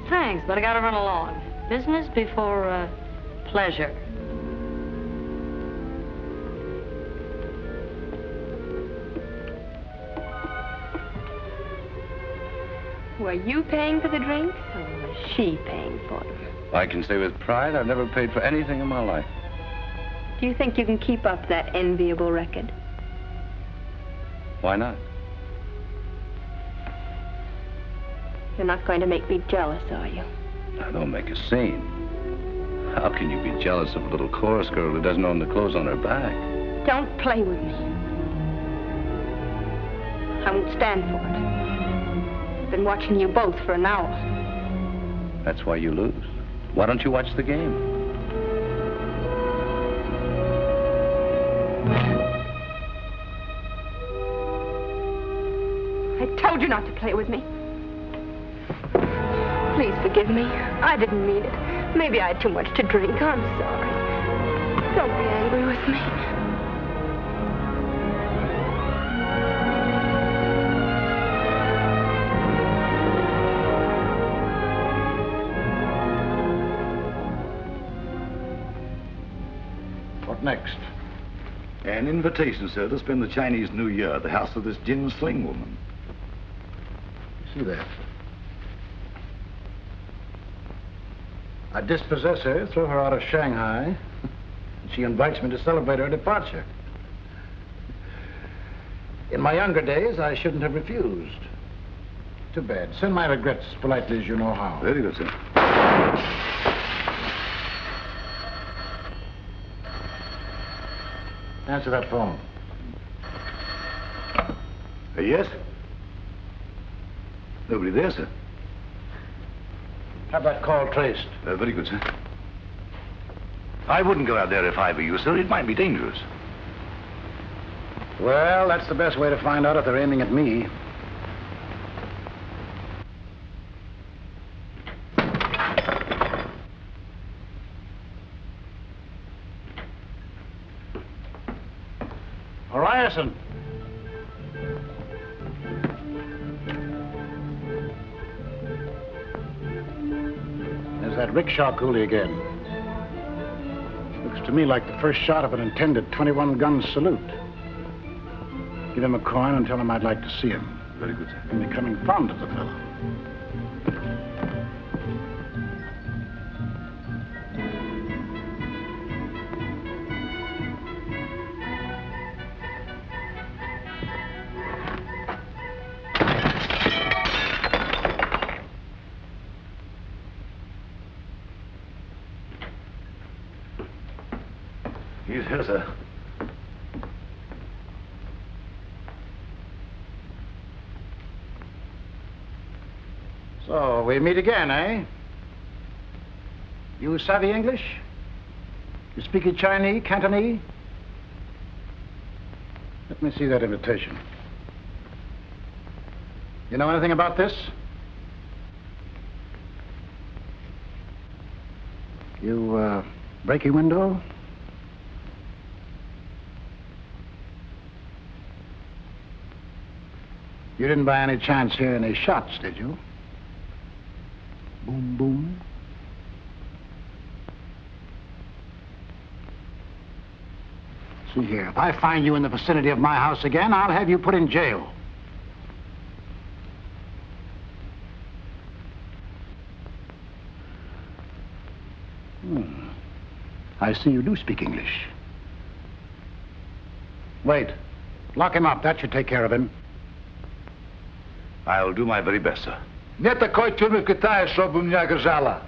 Thanks, but I gotta run along. Business before, pleasure. Were you paying for the drinks, or was she paying for them? I can say with pride, I've never paid for anything in my life. Do you think you can keep up that enviable record? Why not? You're not going to make me jealous, are you? Now, don't make a scene. How can you be jealous of a little chorus girl who doesn't own the clothes on her back? Don't play with me. I won't stand for it. I've been watching you both for an hour. That's why you lose. Why don't you watch the game? I told you not to play with me. Please forgive me. I didn't mean it. Maybe I had too much to drink. I'm sorry. Don't be angry with me. What next? An invitation, sir, to spend the Chinese New Year at the house of this Gin Sling woman. See that? I dispossess her, throw her out of Shanghai, and she invites me to celebrate her departure. In my younger days, I shouldn't have refused. Too bad. Send my regrets as politely as you know how. Very good, sir. Answer that phone. Yes? Nobody there, sir. Have that call traced. Very good, sir. I wouldn't go out there if I were you, sir. It might be dangerous. Well, that's the best way to find out if they're aiming at me. Ryerson. There's that rickshaw coolie again. Looks to me like the first shot of an intended 21-gun salute. Give him a coin and tell him I'd like to see him. Very good, sir. I'm becoming fond of the fellow. He's here, sir. So, we meet again, eh? You savvy English? You speak Chinese, Cantonese? Let me see that invitation. You know anything about this? You, break your window? You didn't by any chance hear any shots, did you? Boom, boom. See here, if I find you in the vicinity of my house again, I'll have you put in jail. I see you do speak English. Wait. Lock him up. That should take care of him. I'll do my very best, sir. Не такой тюрьмы в Китае, чтобы меня держала.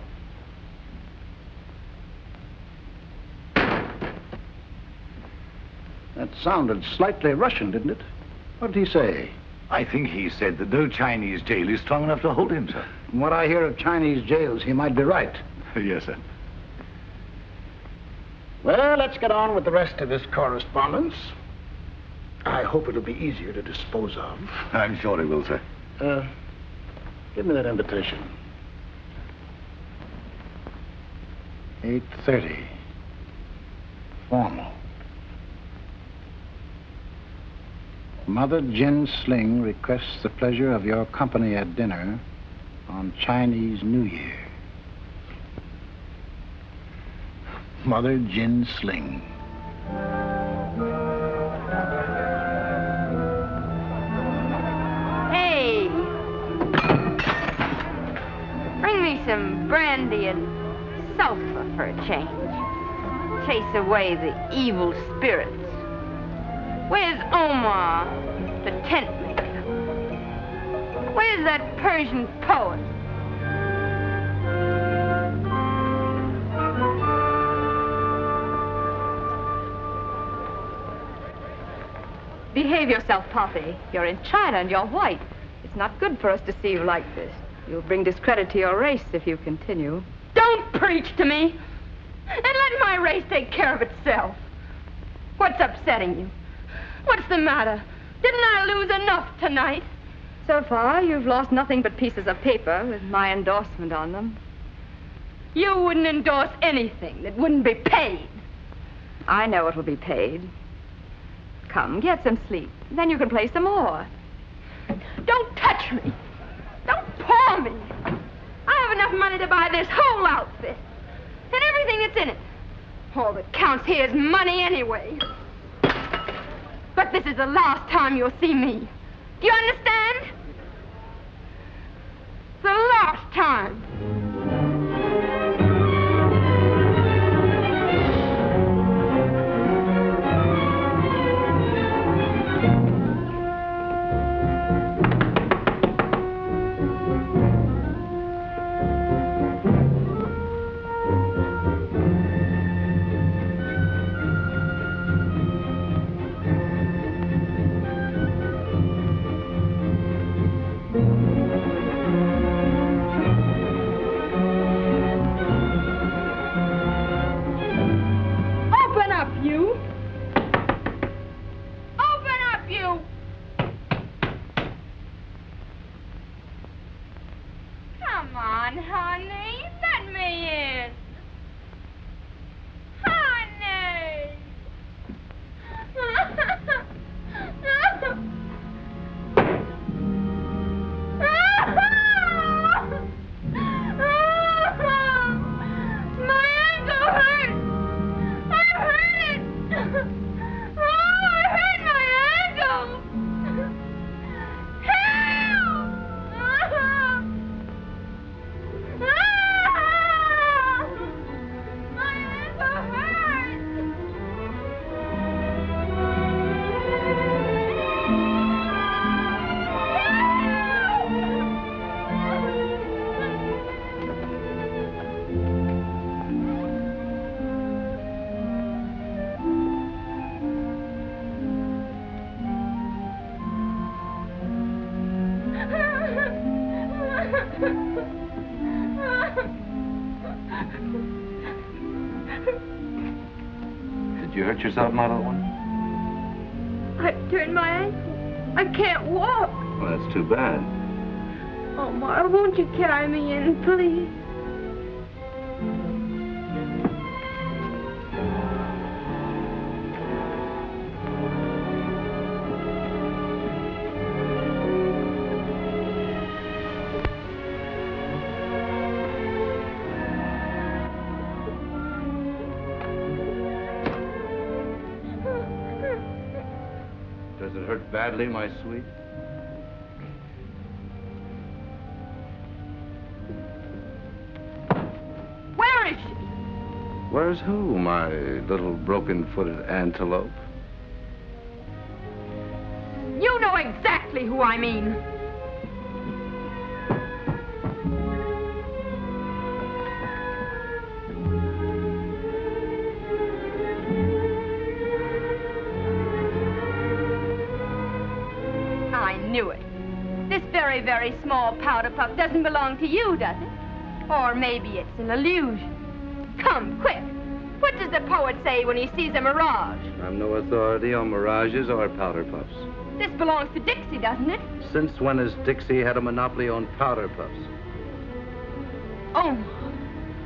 That sounded slightly Russian, didn't it? What did he say? I think he said that no Chinese jail is strong enough to hold him, sir. From what I hear of Chinese jails, he might be right. Yes, sir. Well, let's get on with the rest of this correspondence. I hope it'll be easier to dispose of. I'm sure it will, sir. Give me that invitation. 8:30. Formal. Mother Gin Sling requests the pleasure of your company at dinner on Chinese New Year. Mother Gin Sling. Hey! Bring me some brandy and sulphur for a change. Chase away the evil spirits. Where's Omar, the tent maker? Where's that Persian poet? Behave yourself, Poppy. You're in China and you're white. It's not good for us to see you like this. You'll bring discredit to your race if you continue. Don't preach to me! And let my race take care of itself. What's upsetting you? What's the matter? Didn't I lose enough tonight? So far, you've lost nothing but pieces of paper with my endorsement on them. You wouldn't endorse anything that wouldn't be paid. I know it'll be paid. Come, get some sleep. Then you can play some more. Don't touch me. Don't paw me. I have enough money to buy this whole outfit. And everything that's in it. All that counts here is money anyway. But this is the last time you'll see me. Do you understand? The last time. Did you hurt yourself, my little one? I turned my ankle. I can't walk. Well, that's too bad. Omar, won't you carry me in, please? Does it hurt badly, my sweet? Where is she? Where's who, my little broken-footed antelope? You know exactly who I mean. I knew it. This very, very small powder puff doesn't belong to you, does it? Or maybe it's an illusion. Come, quick. What does the poet say when he sees a mirage? I'm no authority on mirages or powder puffs. This belongs to Dixie, doesn't it? Since when has Dixie had a monopoly on powder puffs? Oh,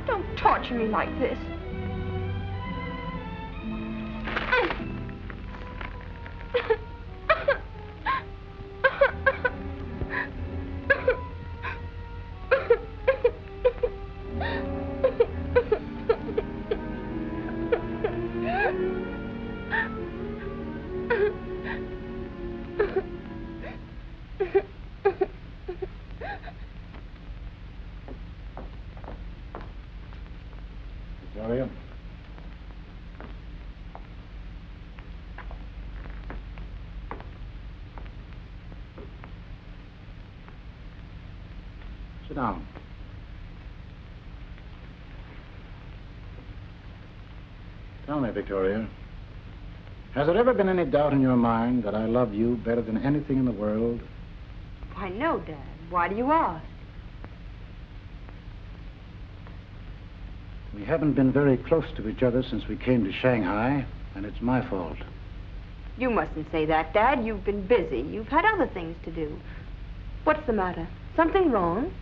don't torture me like this. Victoria? Sit down. Tell me, Victoria, has there ever been any doubt in your mind that I love you better than anything in the world? Why, no, Dad. Why do you ask? We haven't been very close to each other since we came to Shanghai, and it's my fault. You mustn't say that, Dad. You've been busy. You've had other things to do. What's the matter? Something wrong?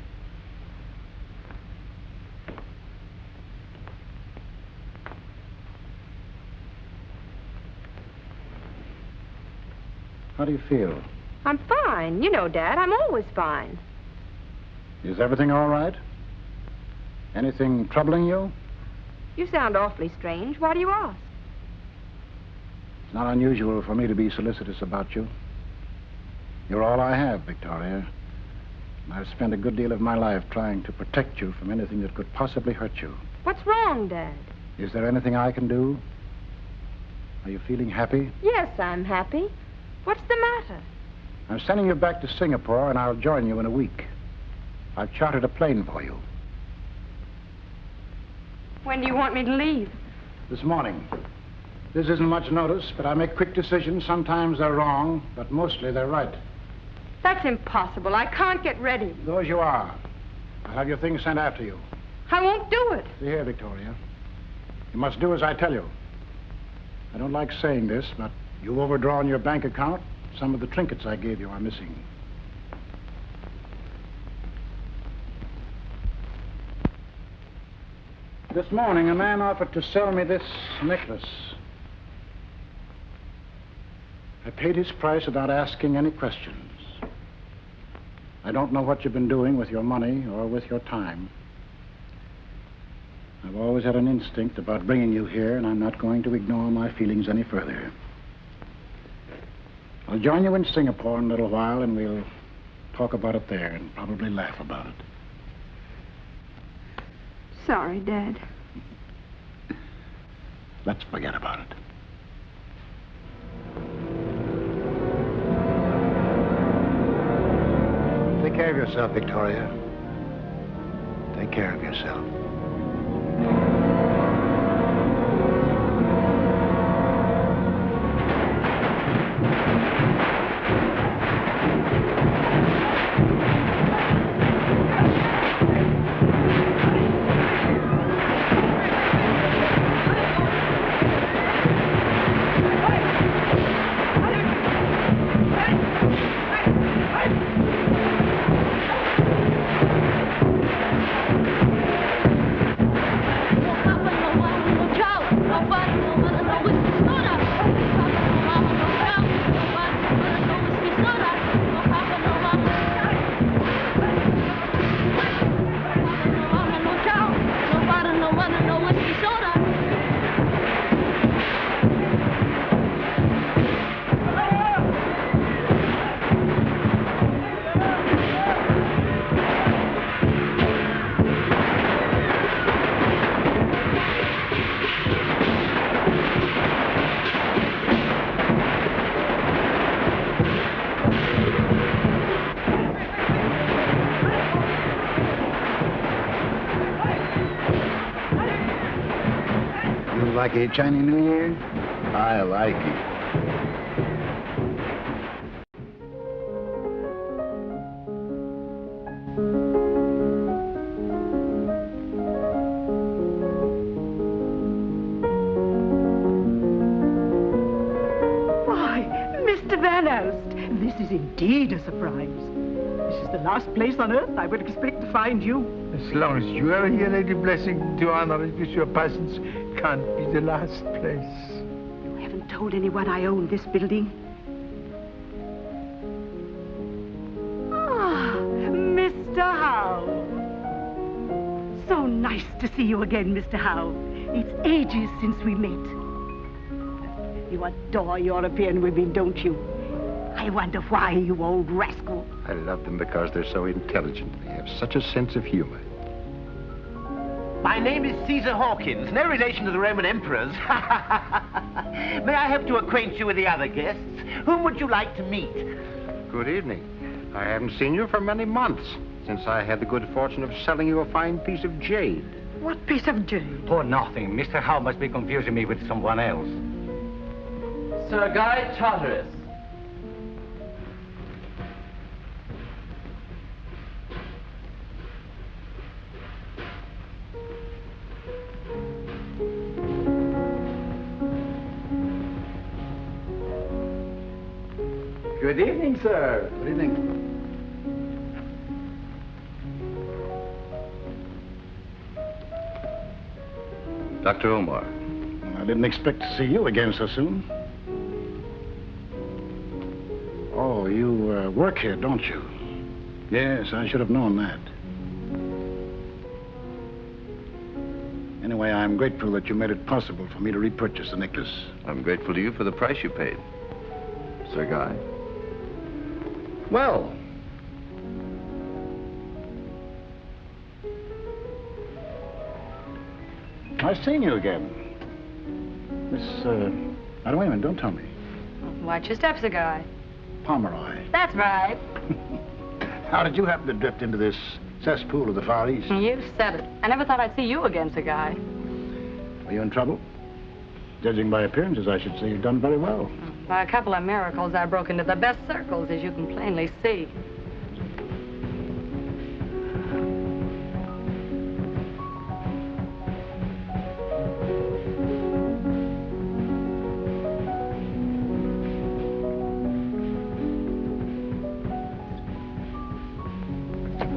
How do you feel? I'm fine. You know, Dad, I'm always fine. Is everything all right? Anything troubling you? You sound awfully strange. Why do you ask? It's not unusual for me to be solicitous about you. You're all I have, Victoria. And I've spent a good deal of my life trying to protect you from anything that could possibly hurt you. What's wrong, Dad? Is there anything I can do? Are you feeling happy? Yes, I'm happy. What's the matter? I'm sending you back to Singapore, and I'll join you in a week. I've chartered a plane for you. When do you want me to leave? This morning. This isn't much notice, but I make quick decisions. Sometimes they're wrong, but mostly they're right. That's impossible. I can't get ready. Go as you are. I'll have your things sent after you. I won't do it. See here, Victoria. You must do as I tell you. I don't like saying this, but you've overdrawn your bank account. Some of the trinkets I gave you are missing. This morning, a man offered to sell me this necklace. I paid his price without asking any questions. I don't know what you've been doing with your money or with your time. I've always had an instinct about bringing you here, and I'm not going to ignore my feelings any further. I'll join you in Singapore in a little while, and we'll talk about it there and probably laugh about it. Sorry, Dad. Let's forget about it. Take care of yourself, Victoria. Take care of yourself. like a Chinese New Year? I like it. This is indeed a surprise. This is the last place on earth I would expect to find you. As long as you are here, Lady Blessing, to honor it with your presence, can't be the last place. You haven't told anyone I own this building? Ah, Mr. Howe. So nice to see you again, Mr. Howe. It's ages since we met. You adore European women, don't you? I wonder why, you old rascal. I love them because they're so intelligent. They have such a sense of humor. My name is Caesar Hawkins, no relation to the Roman emperors. May I help to acquaint you with the other guests? Whom would you like to meet? Good evening. I haven't seen you for many months, since I had the good fortune of selling you a fine piece of jade. What piece of jade? Oh, nothing. Mr. Howe must be confusing me with someone else. Sir Guy Charteris. Good evening, sir. Good evening. Dr. Omar. I didn't expect to see you again so soon. Oh, you work here, don't you? Yes, I should have known that. Anyway, I'm grateful that you made it possible for me to repurchase the necklace. I'm grateful to you for the price you paid, Sir Guy. Well, I've seen you again. Miss, now, wait a minute, don't tell me. Watch your steps, Sir Guy. Pomeroy. That's right. How did you happen to drift into this cesspool of the Far East? You said it. I never thought I'd see you again, Sir Guy. Were you in trouble? Judging by appearances, I should say you've done very well. By a couple of miracles, I broke into the best circles, as you can plainly see.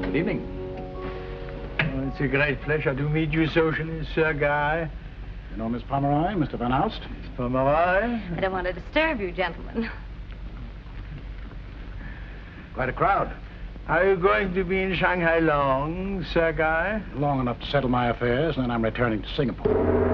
Good evening. Oh, it's a great pleasure to meet you socially, Sir Guy. You know Miss Pomeroy, Mr. Van Alst? Miss Pomeroy? I don't want to disturb you, gentlemen. Quite a crowd. Are you going to be in Shanghai long, Sir Guy? Long enough to settle my affairs, and then I'm returning to Singapore.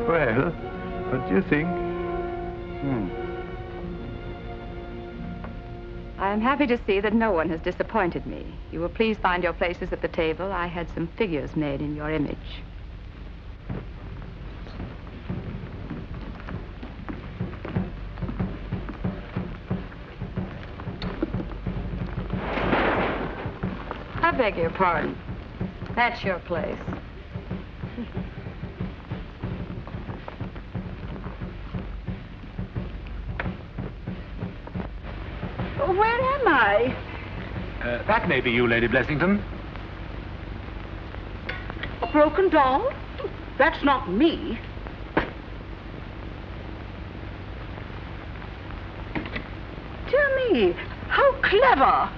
Well, what do you think? I am happy to see that no one has disappointed me. You will please find your places at the table. I had some figures made in your image. I beg your pardon. That's your place. Where am I? That may be you, Lady Blessington. A broken doll? That's not me. Dear me, how clever.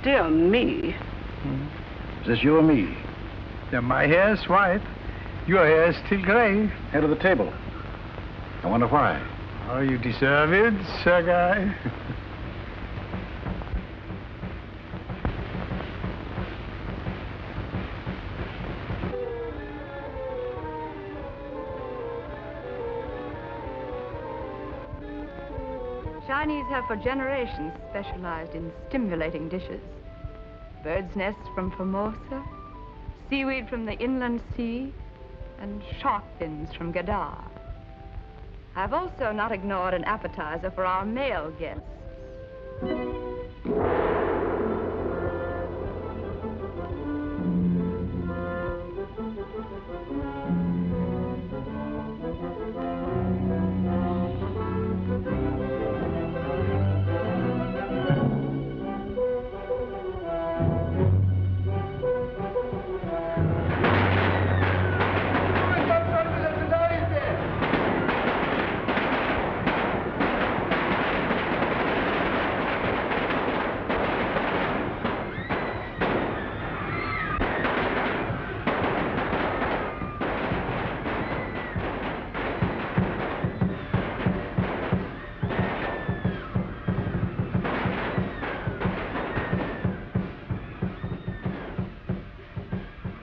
Dear me. Is this you or me? Yeah, my hair is white. Your hair is still gray. Head of the table. I wonder why. Oh, you deserve it, Sir Guy. Chinese have for generations specialized in stimulating dishes. Bird's nests from Formosa, seaweed from the inland sea, and shark fins from Gadar. I've also not ignored an appetizer for our male guests.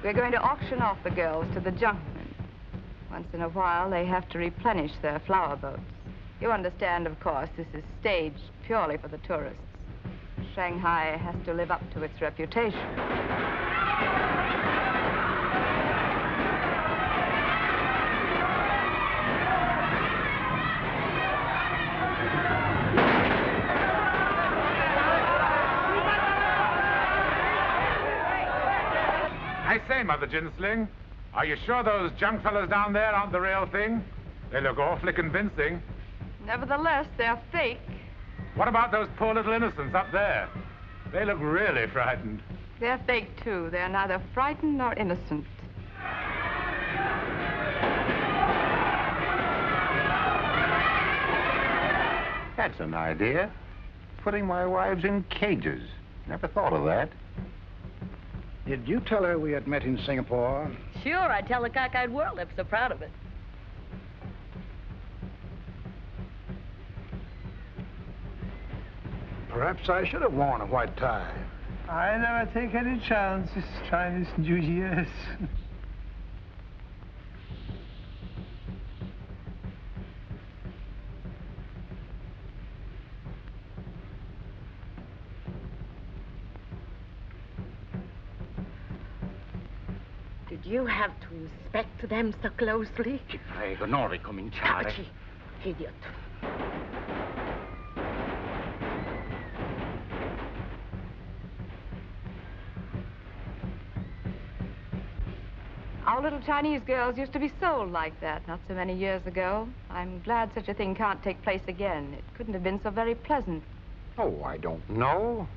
We're going to auction off the girls to the junkmen. Once in a while, they have to replenish their flower boats. You understand, of course, this is staged purely for the tourists. Shanghai has to live up to its reputation. I say, Mother Gin Sling, are you sure those junk fellas down there aren't the real thing? They look awfully convincing. Nevertheless, they're fake. What about those poor little innocents up there? They look really frightened. They're fake, too. They're neither frightened nor innocent. That's an idea. Putting my wives in cages. Never thought of that. Did you tell her we had met in Singapore? Sure, I'd tell the cockeyed world. I'm so proud of it. Perhaps I should have worn a white tie. I never take any chances, Chinese New Year's. Did you have to inspect them so closely? Ti prego, non ricominciare. Taci, idiot. Our little Chinese girls used to be sold like that not so many years ago. I'm glad such a thing can't take place again. It couldn't have been so very pleasant. Oh, I don't know.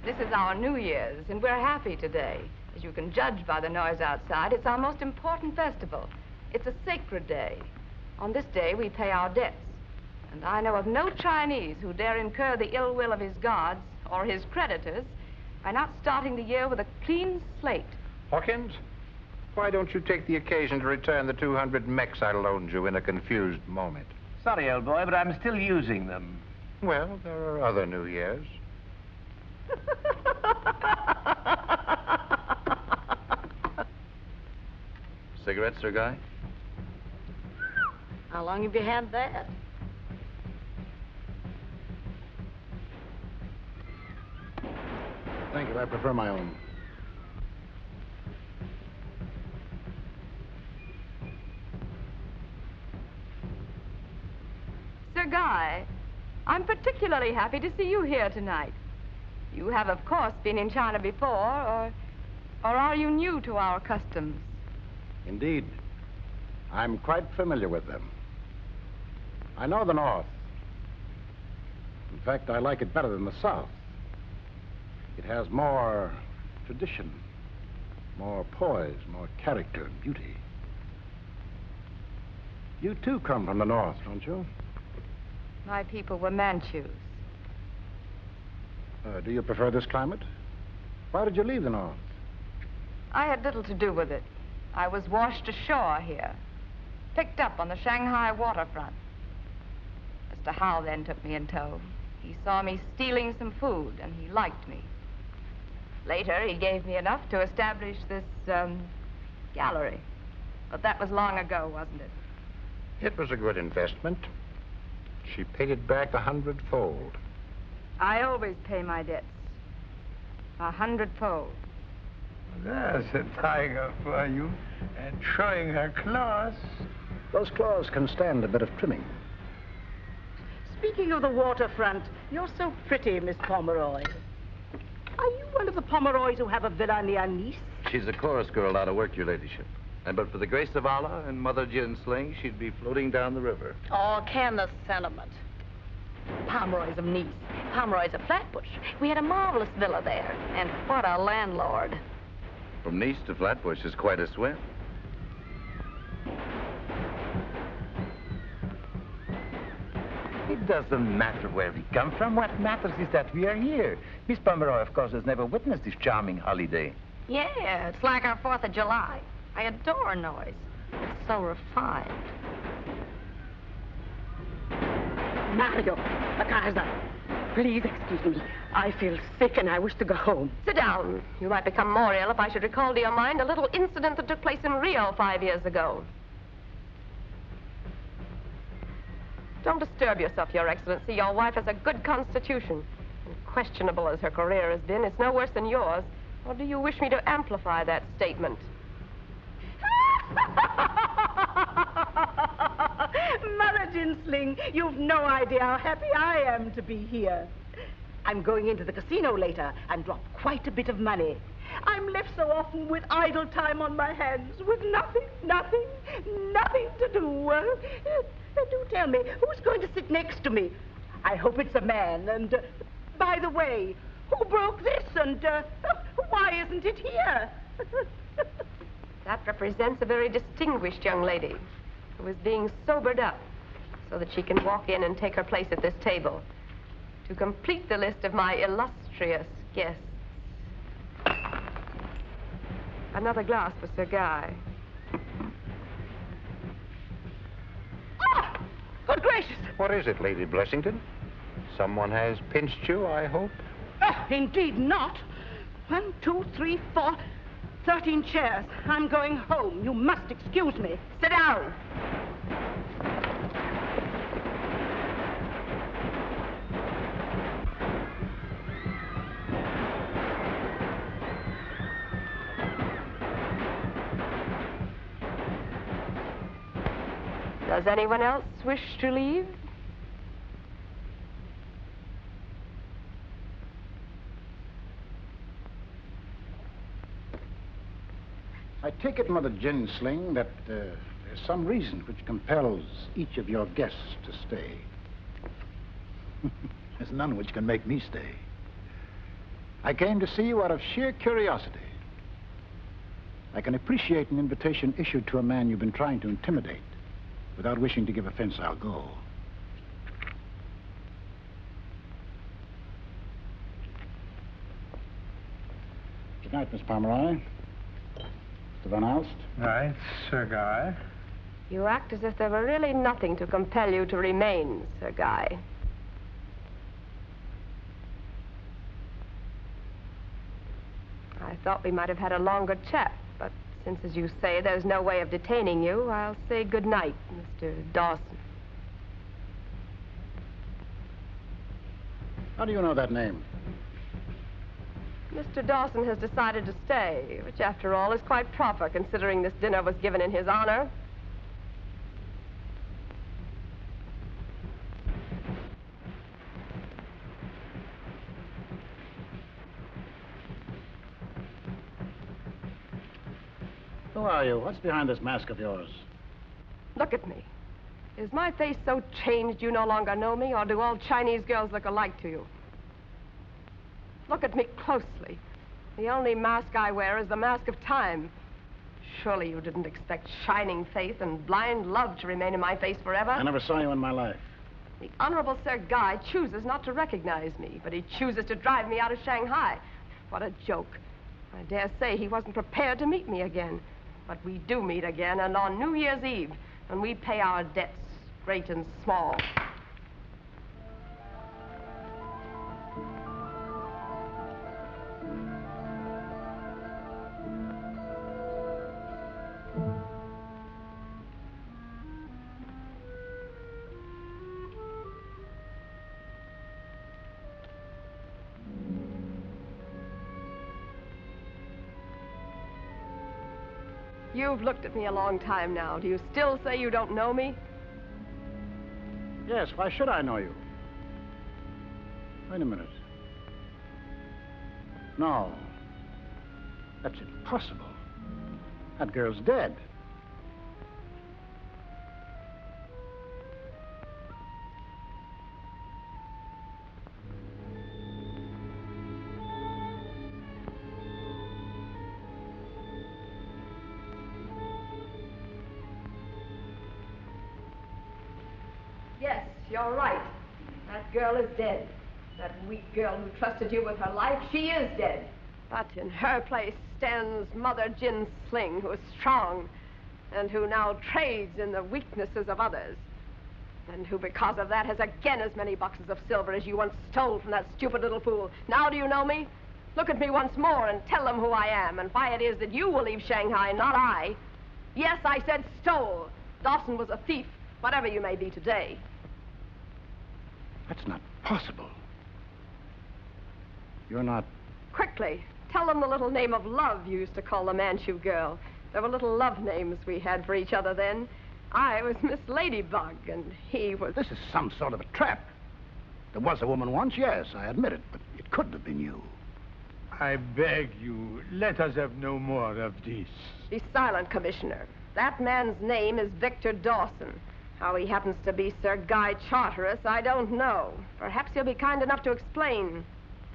This is our New Year's, and we're happy today. As you can judge by the noise outside, it's our most important festival. It's a sacred day. On this day, we pay our debts. And I know of no Chinese who dare incur the ill will of his gods or his creditors by not starting the year with a clean slate. Hawkins, why don't you take the occasion to return the 200 mechs I loaned you in a confused moment? Sorry, old boy, but I'm still using them. Well, there are other New Years. Cigarette, Sir Guy? How long have you had that? Thank you. I prefer my own. Sir Guy, I'm particularly happy to see you here tonight. You have, of course, been in China before, or are you new to our customs? Indeed. I'm quite familiar with them. I know the North. In fact, I like it better than the South. It has more tradition, more poise, more character and beauty. You, too, come from the North, don't you? My people were Manchus. Do you prefer this climate? Why did you leave the North? I had little to do with it. I was washed ashore here, picked up on the Shanghai waterfront. Mr. Howe then took me in tow. He saw me stealing some food, and he liked me. Later, he gave me enough to establish this, gallery. But that was long ago, wasn't it? It was a good investment. She paid it back 100-fold. I always pay my debts. 100-fold. There's a tiger for you. And showing her claws. Those claws can stand a bit of trimming. Speaking of the waterfront, you're so pretty, Miss Pomeroy. Are you one of the Pomeroys who have a villa near Nice? She's a chorus girl out of work, Your Ladyship. And but for the grace of Allah and Mother Gin Sling, she'd be floating down the river. Oh, can the sentiment. Pomeroy's of Nice. Pomeroy's of Flatbush. We had a marvelous villa there. And what a landlord. From Nice to Flatbush is quite a swim. It doesn't matter where we come from. What matters is that we are here. Miss Pomeroy, of course, has never witnessed this charming holiday. Yeah, it's like our 4th of July. I adore noise. It's so refined. Mario, the Kaiser, please excuse me. I feel sick and I wish to go home. Sit down. You might become more ill if I should recall to your mind a little incident that took place in Rio 5 years ago. Don't disturb yourself, Your Excellency. Your wife has a good constitution. And questionable as her career has been, it's no worse than yours. Or do you wish me to amplify that statement? Mother Gin Sling, you've no idea how happy I am to be here. I'm going into the casino later and drop quite a bit of money. I'm left so often with idle time on my hands, with nothing to do. Do tell me, who's going to sit next to me? I hope it's a man. And, by the way, who broke this? And why isn't it here? That represents a very distinguished young lady who is being sobered up so that she can walk in and take her place at this table. To complete the list of my illustrious guests. Another glass for Sir Guy. Ah! Good gracious! What is it, Lady Blessington? Someone has pinched you, I hope? Oh, indeed not. 1, 2, 3, 4, 13 chairs. I'm going home. You must excuse me. Sit down. Does anyone else wish to leave? I take it, Mother Gin Sling, that there's some reason which compels each of your guests to stay. There's none which can make me stay. I came to see you out of sheer curiosity. I can appreciate an invitation issued to a man you've been trying to intimidate. Without wishing to give offense, I'll go. Good night, Miss Pomeroy. Mr. Van Alst. Right, Sir Guy. You act as if there were really nothing to compel you to remain, Sir Guy. I thought we might have had a longer chat, but since, as you say, there's no way of detaining you, I'll say good night, Mr. Dawson. How do you know that name? Mr. Dawson has decided to stay, which, after all, is quite proper, considering this dinner was given in his honor. Who are you? What's behind this mask of yours? Look at me. Is my face so changed you no longer know me, or do all Chinese girls look alike to you? Look at me closely. The only mask I wear is the mask of time. Surely you didn't expect shining faith and blind love to remain in my face forever. I never saw you in my life. The Honorable Sir Guy chooses not to recognize me, but he chooses to drive me out of Shanghai. What a joke. I dare say he wasn't prepared to meet me again. But we do meet again, and on New Year's Eve, when we pay our debts, great and small. You've looked at me a long time now. Do you still say you don't know me? Yes, why should I know you? Wait a minute. No. That's impossible. That girl's dead. Yes, you're right. That girl is dead. That weak girl who trusted you with her life, she is dead. But in her place stands Mother Gin Sling, who is strong, and who now trades in the weaknesses of others, and who, because of that, has again as many boxes of silver as you once stole from that stupid little fool. Now do you know me? Look at me once more and tell them who I am, and why it is that you will leave Shanghai, not I. Yes, I said stole. Dawson was a thief, whatever you may be today. That's not possible. You're not... Quickly, tell them the little name of Love you used to call the Manchu girl. There were little love names we had for each other then. I was Miss Ladybug, and he was... This is some sort of a trap. There was a woman once, yes, I admit it, but it couldn't have been you. I beg you, let us have no more of this. Be silent, Commissioner. That man's name is Victor Dawson. How he happens to be Sir Guy Charteris, I don't know. Perhaps you'll be kind enough to explain.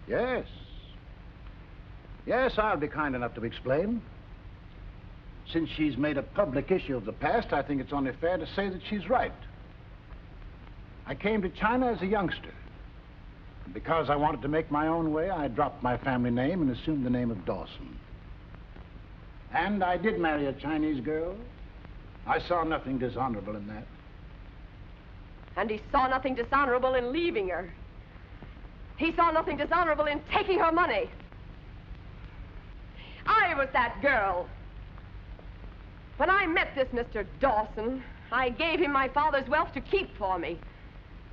Yes. Yes, I'll be kind enough to explain. Since she's made a public issue of the past, I think it's only fair to say that she's right. I came to China as a youngster. And because I wanted to make my own way, I dropped my family name and assumed the name of Dawson. And I did marry a Chinese girl. I saw nothing dishonorable in that. And he saw nothing dishonorable in leaving her. He saw nothing dishonorable in taking her money. I was that girl. When I met this Mr. Dawson, I gave him my father's wealth to keep for me.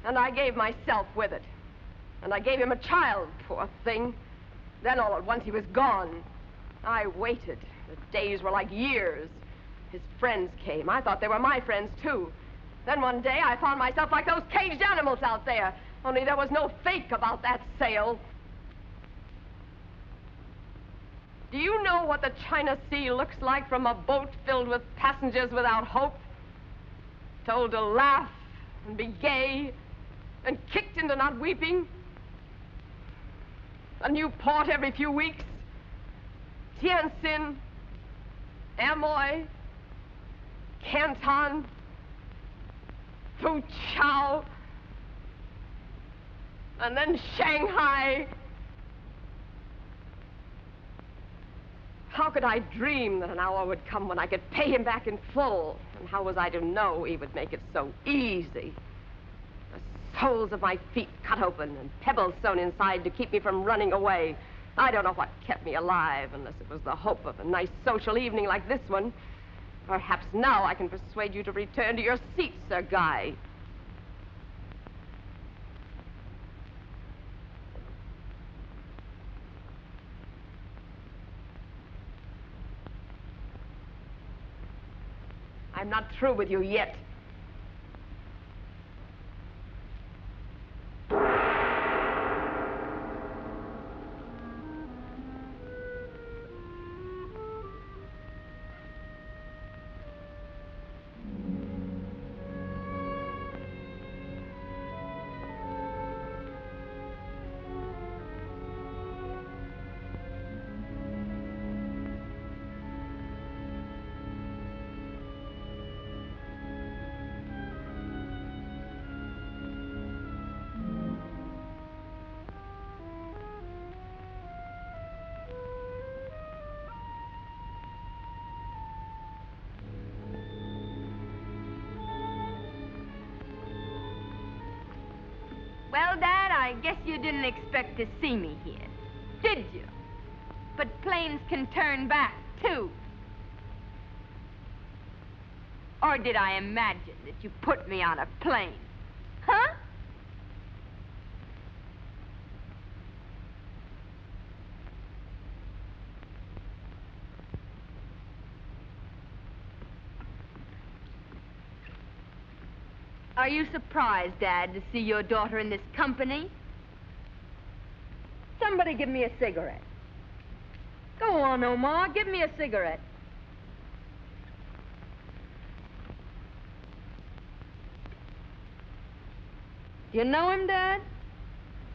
And I gave myself with it. And I gave him a child, poor thing. Then all at once he was gone. I waited. The days were like years. His friends came. I thought they were my friends, too. Then one day I found myself like those caged animals out there. Only there was no fake about that sale. Do you know what the China Sea looks like from a boat filled with passengers without hope? Told to laugh and be gay and kicked into not weeping? A new port every few weeks? Tianjin, Amoy, Canton, Fuzhou, and then Shanghai. How could I dream that an hour would come when I could pay him back in full? And how was I to know he would make it so easy? The soles of my feet cut open and pebbles sewn inside to keep me from running away. I don't know what kept me alive, unless it was the hope of a nice social evening like this one. Perhaps now I can persuade you to return to your seat, Sir Guy. I'm not through with you yet. Well, Dad, I guess you didn't expect to see me here, did you? But planes can turn back, too. Or did I imagine that you put me on a plane? Huh? Are you surprised, Dad, to see your daughter in this company? Somebody give me a cigarette. Go on, Omar, give me a cigarette. You know him, Dad?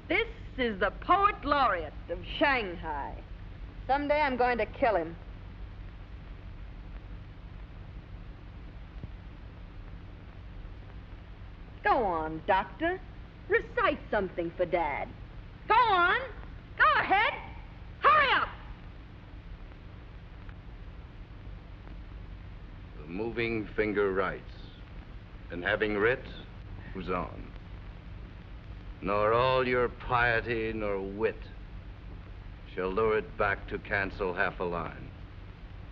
This is the poet laureate of Shanghai. Someday I'm going to kill him. Go on, Doctor. Recite something for Dad. Go on. Go ahead. Hurry up. The moving finger writes, and having writ, moves on. Nor all your piety nor wit shall lure it back to cancel half a line,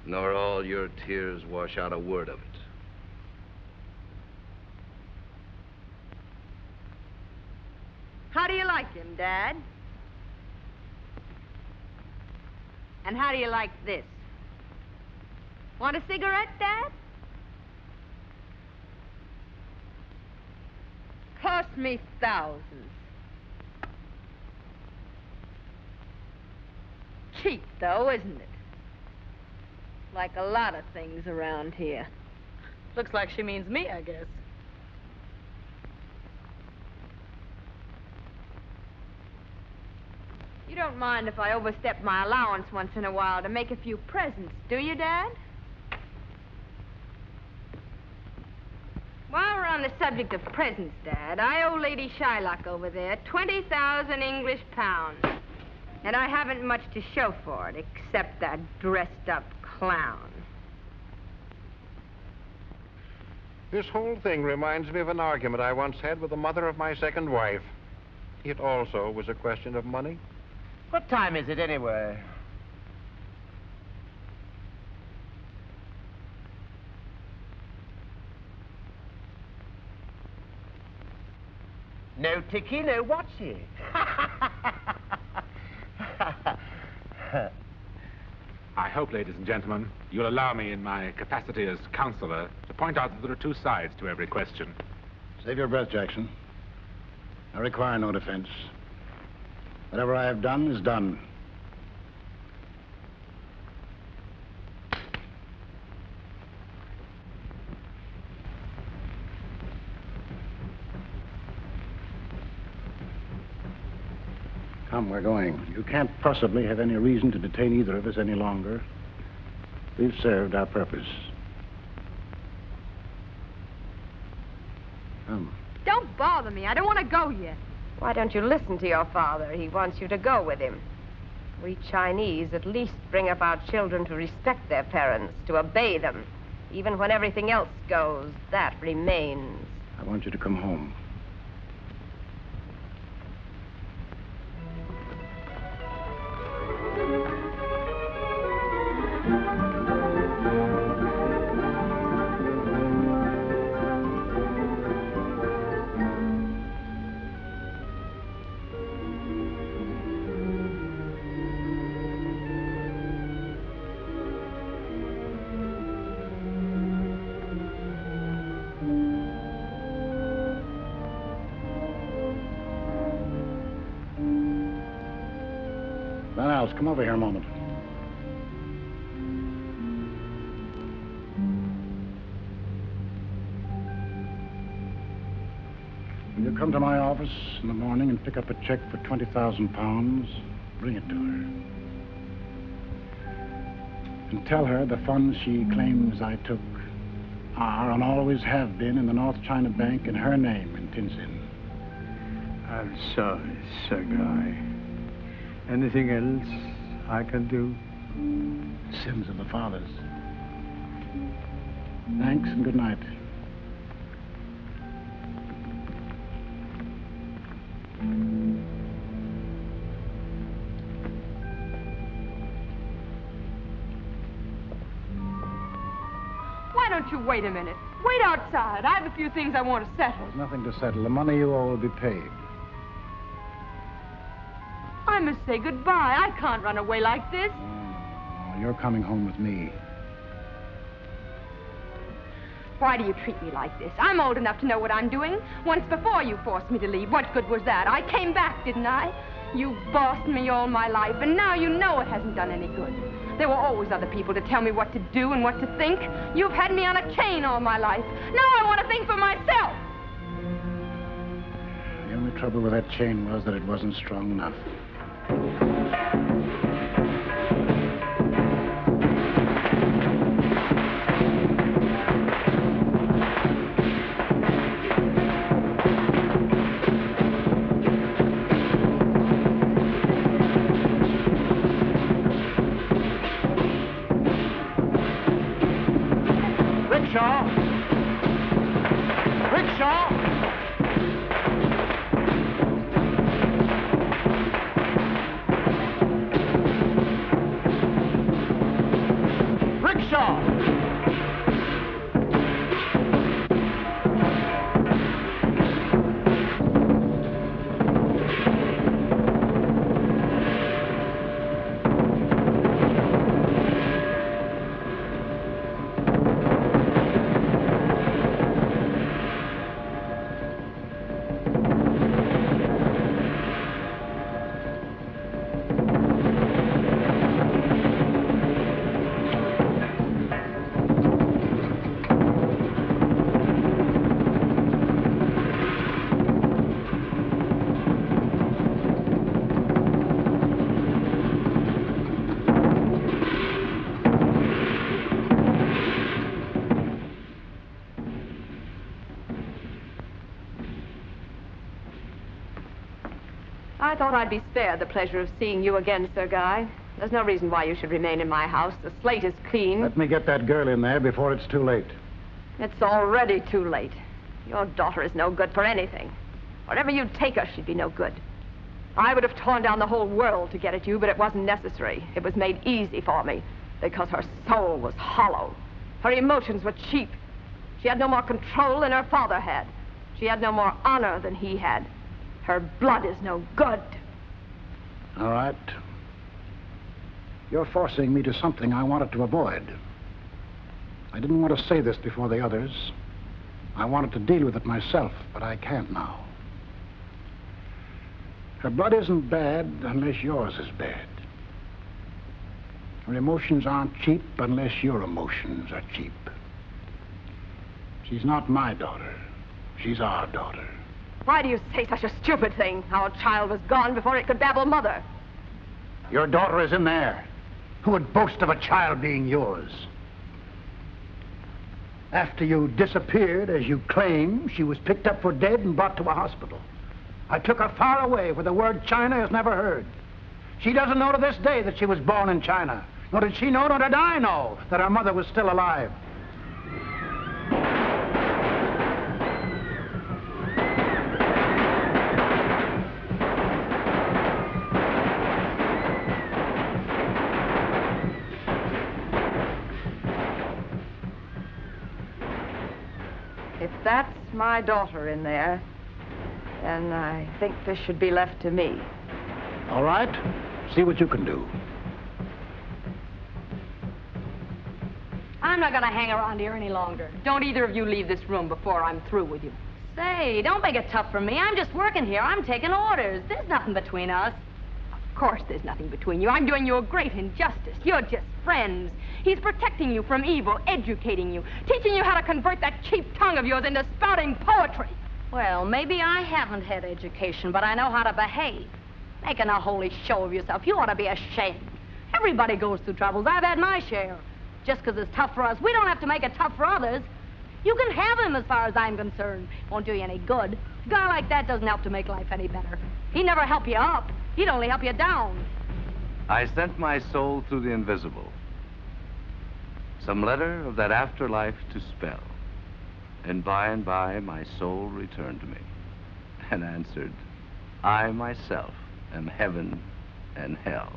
nor all your tears wash out a word of it. How do you like him, Dad? And how do you like this? Want a cigarette, Dad? Cost me thousands. Cheap, though, isn't it? Like a lot of things around here. Looks like she means me, I guess. You don't mind if I overstep my allowance once in a while to make a few presents, do you, Dad? While we're on the subject of presents, Dad, I owe Lady Shylock over there 20,000 English pounds. And I haven't much to show for it, except that dressed-up clown. This whole thing reminds me of an argument I once had with the mother of my second wife. It also was a question of money. What time is it, anyway? No ticky, no watchy. I hope, ladies and gentlemen, you'll allow me in my capacity as counselor to point out that there are two sides to every question. Save your breath, Jackson. I require no defense. Whatever I have done is done. Come, we're going. You can't possibly have any reason to detain either of us any longer. We've served our purpose. Come. Don't bother me. I don't want to go yet. Why don't you listen to your father? He wants you to go with him. We Chinese at least bring up our children to respect their parents, to obey them. Even when everything else goes, that remains. I want you to come home. Come over here a moment. When you come to my office in the morning and pick up a check for 20,000 pounds, bring it to her. And tell her the funds she claims I took are and always have been in the North China Bank in her name in Tianjin. I'm sorry, Sir Guy. Anything else I can do? Sins of the fathers. Thanks and good night. Why don't you wait a minute? Wait outside. I have a few things I want to settle. There's nothing to settle. The money you owe will be paid. I must say goodbye. I can't run away like this. Oh, you're coming home with me. Why do you treat me like this? I'm old enough to know what I'm doing. Once before you forced me to leave. What good was that? I came back, didn't I? You bossed me all my life, and now you know it hasn't done any good. There were always other people to tell me what to do and what to think. You've had me on a chain all my life. Now I want to think for myself. The only trouble with that chain was that it wasn't strong enough. I thought I'd be spared the pleasure of seeing you again, Sir Guy. There's no reason why you should remain in my house. The slate is clean. Let me get that girl in there before it's too late. It's already too late. Your daughter is no good for anything. Wherever you'd take her, she'd be no good. I would have torn down the whole world to get at you, but it wasn't necessary. It was made easy for me because her soul was hollow. Her emotions were cheap. She had no more control than her father had. She had no more honor than he had. Her blood is no good. All right. You're forcing me to something I wanted to avoid. I didn't want to say this before the others. I wanted to deal with it myself, but I can't now. Her blood isn't bad unless yours is bad. Her emotions aren't cheap unless your emotions are cheap. She's not my daughter. She's our daughter. Why do you say such a stupid thing? Our child was gone before it could babble mother. Your daughter is in there. Who would boast of a child being yours? After you disappeared, as you claim, she was picked up for dead and brought to a hospital. I took her far away where the word China is never heard. She doesn't know to this day that she was born in China. Nor did she know, nor did I know, that her mother was still alive. If that's my daughter in there, then I think this should be left to me. All right. See what you can do. I'm not gonna hang around here any longer. Don't either of you leave this room before I'm through with you. Say, don't make it tough for me. I'm just working here. I'm taking orders. There's nothing between us. Of course there's nothing between you. I'm doing you a great injustice. You're just friends. He's protecting you from evil, educating you, teaching you how to convert that cheap tongue of yours into spouting poetry. Well, maybe I haven't had education, but I know how to behave. Making a holy show of yourself. You ought to be ashamed. Everybody goes through troubles. I've had my share. Just because it's tough for us, we don't have to make it tough for others. You can have him as far as I'm concerned. Won't do you any good. A guy like that doesn't help to make life any better. He'd never help you up. He'd only help you down. I sent my soul through the invisible. Some letter of that afterlife to spell. And by my soul returned to me and answered, I myself am heaven and hell.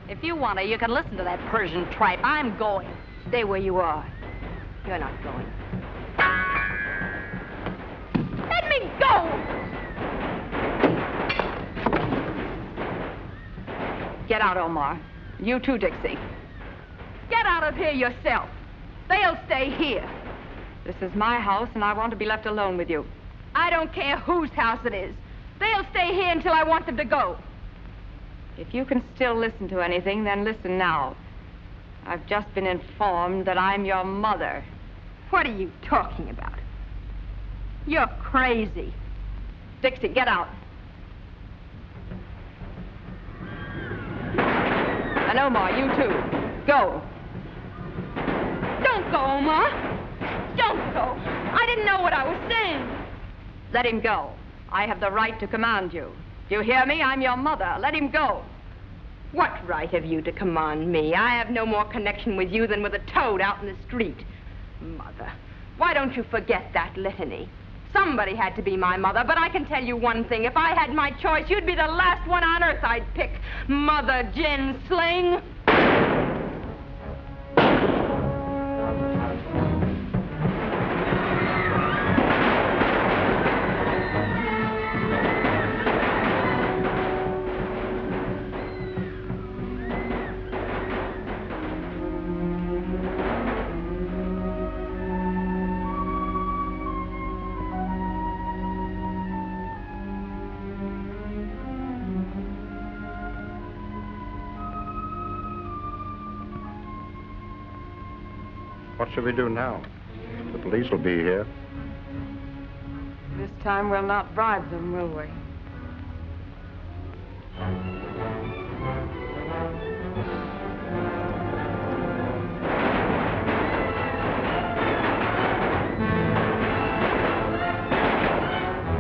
If you want to, you can listen to that Persian tripe. I'm going. Stay where you are. You're not going. Let me go! Get out, Omar. You too, Dixie. Get out of here yourself. They'll stay here. This is my house, and I want to be left alone with you. I don't care whose house it is. They'll stay here until I want them to go. If you can still listen to anything, then listen now. I've just been informed that I'm your mother. What are you talking about? You're crazy. Dixie, get out. And Omar, you too. Go. Don't go, Omar. Don't go. I didn't know what I was saying. Let him go. I have the right to command you. Do you hear me? I'm your mother. Let him go. What right have you to command me? I have no more connection with you than with a toad out in the street. Mother, why don't you forget that litany? Somebody had to be my mother, but I can tell you one thing. If I had my choice, you'd be the last one on earth I'd pick. Mother Gin Sling. What shall we do now? The police will be here. This time we'll not bribe them, will we?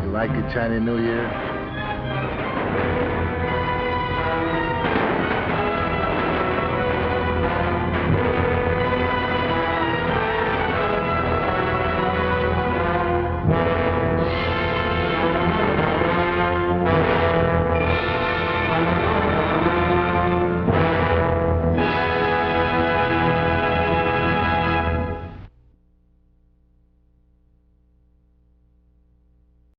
You like it, Chinese New Year?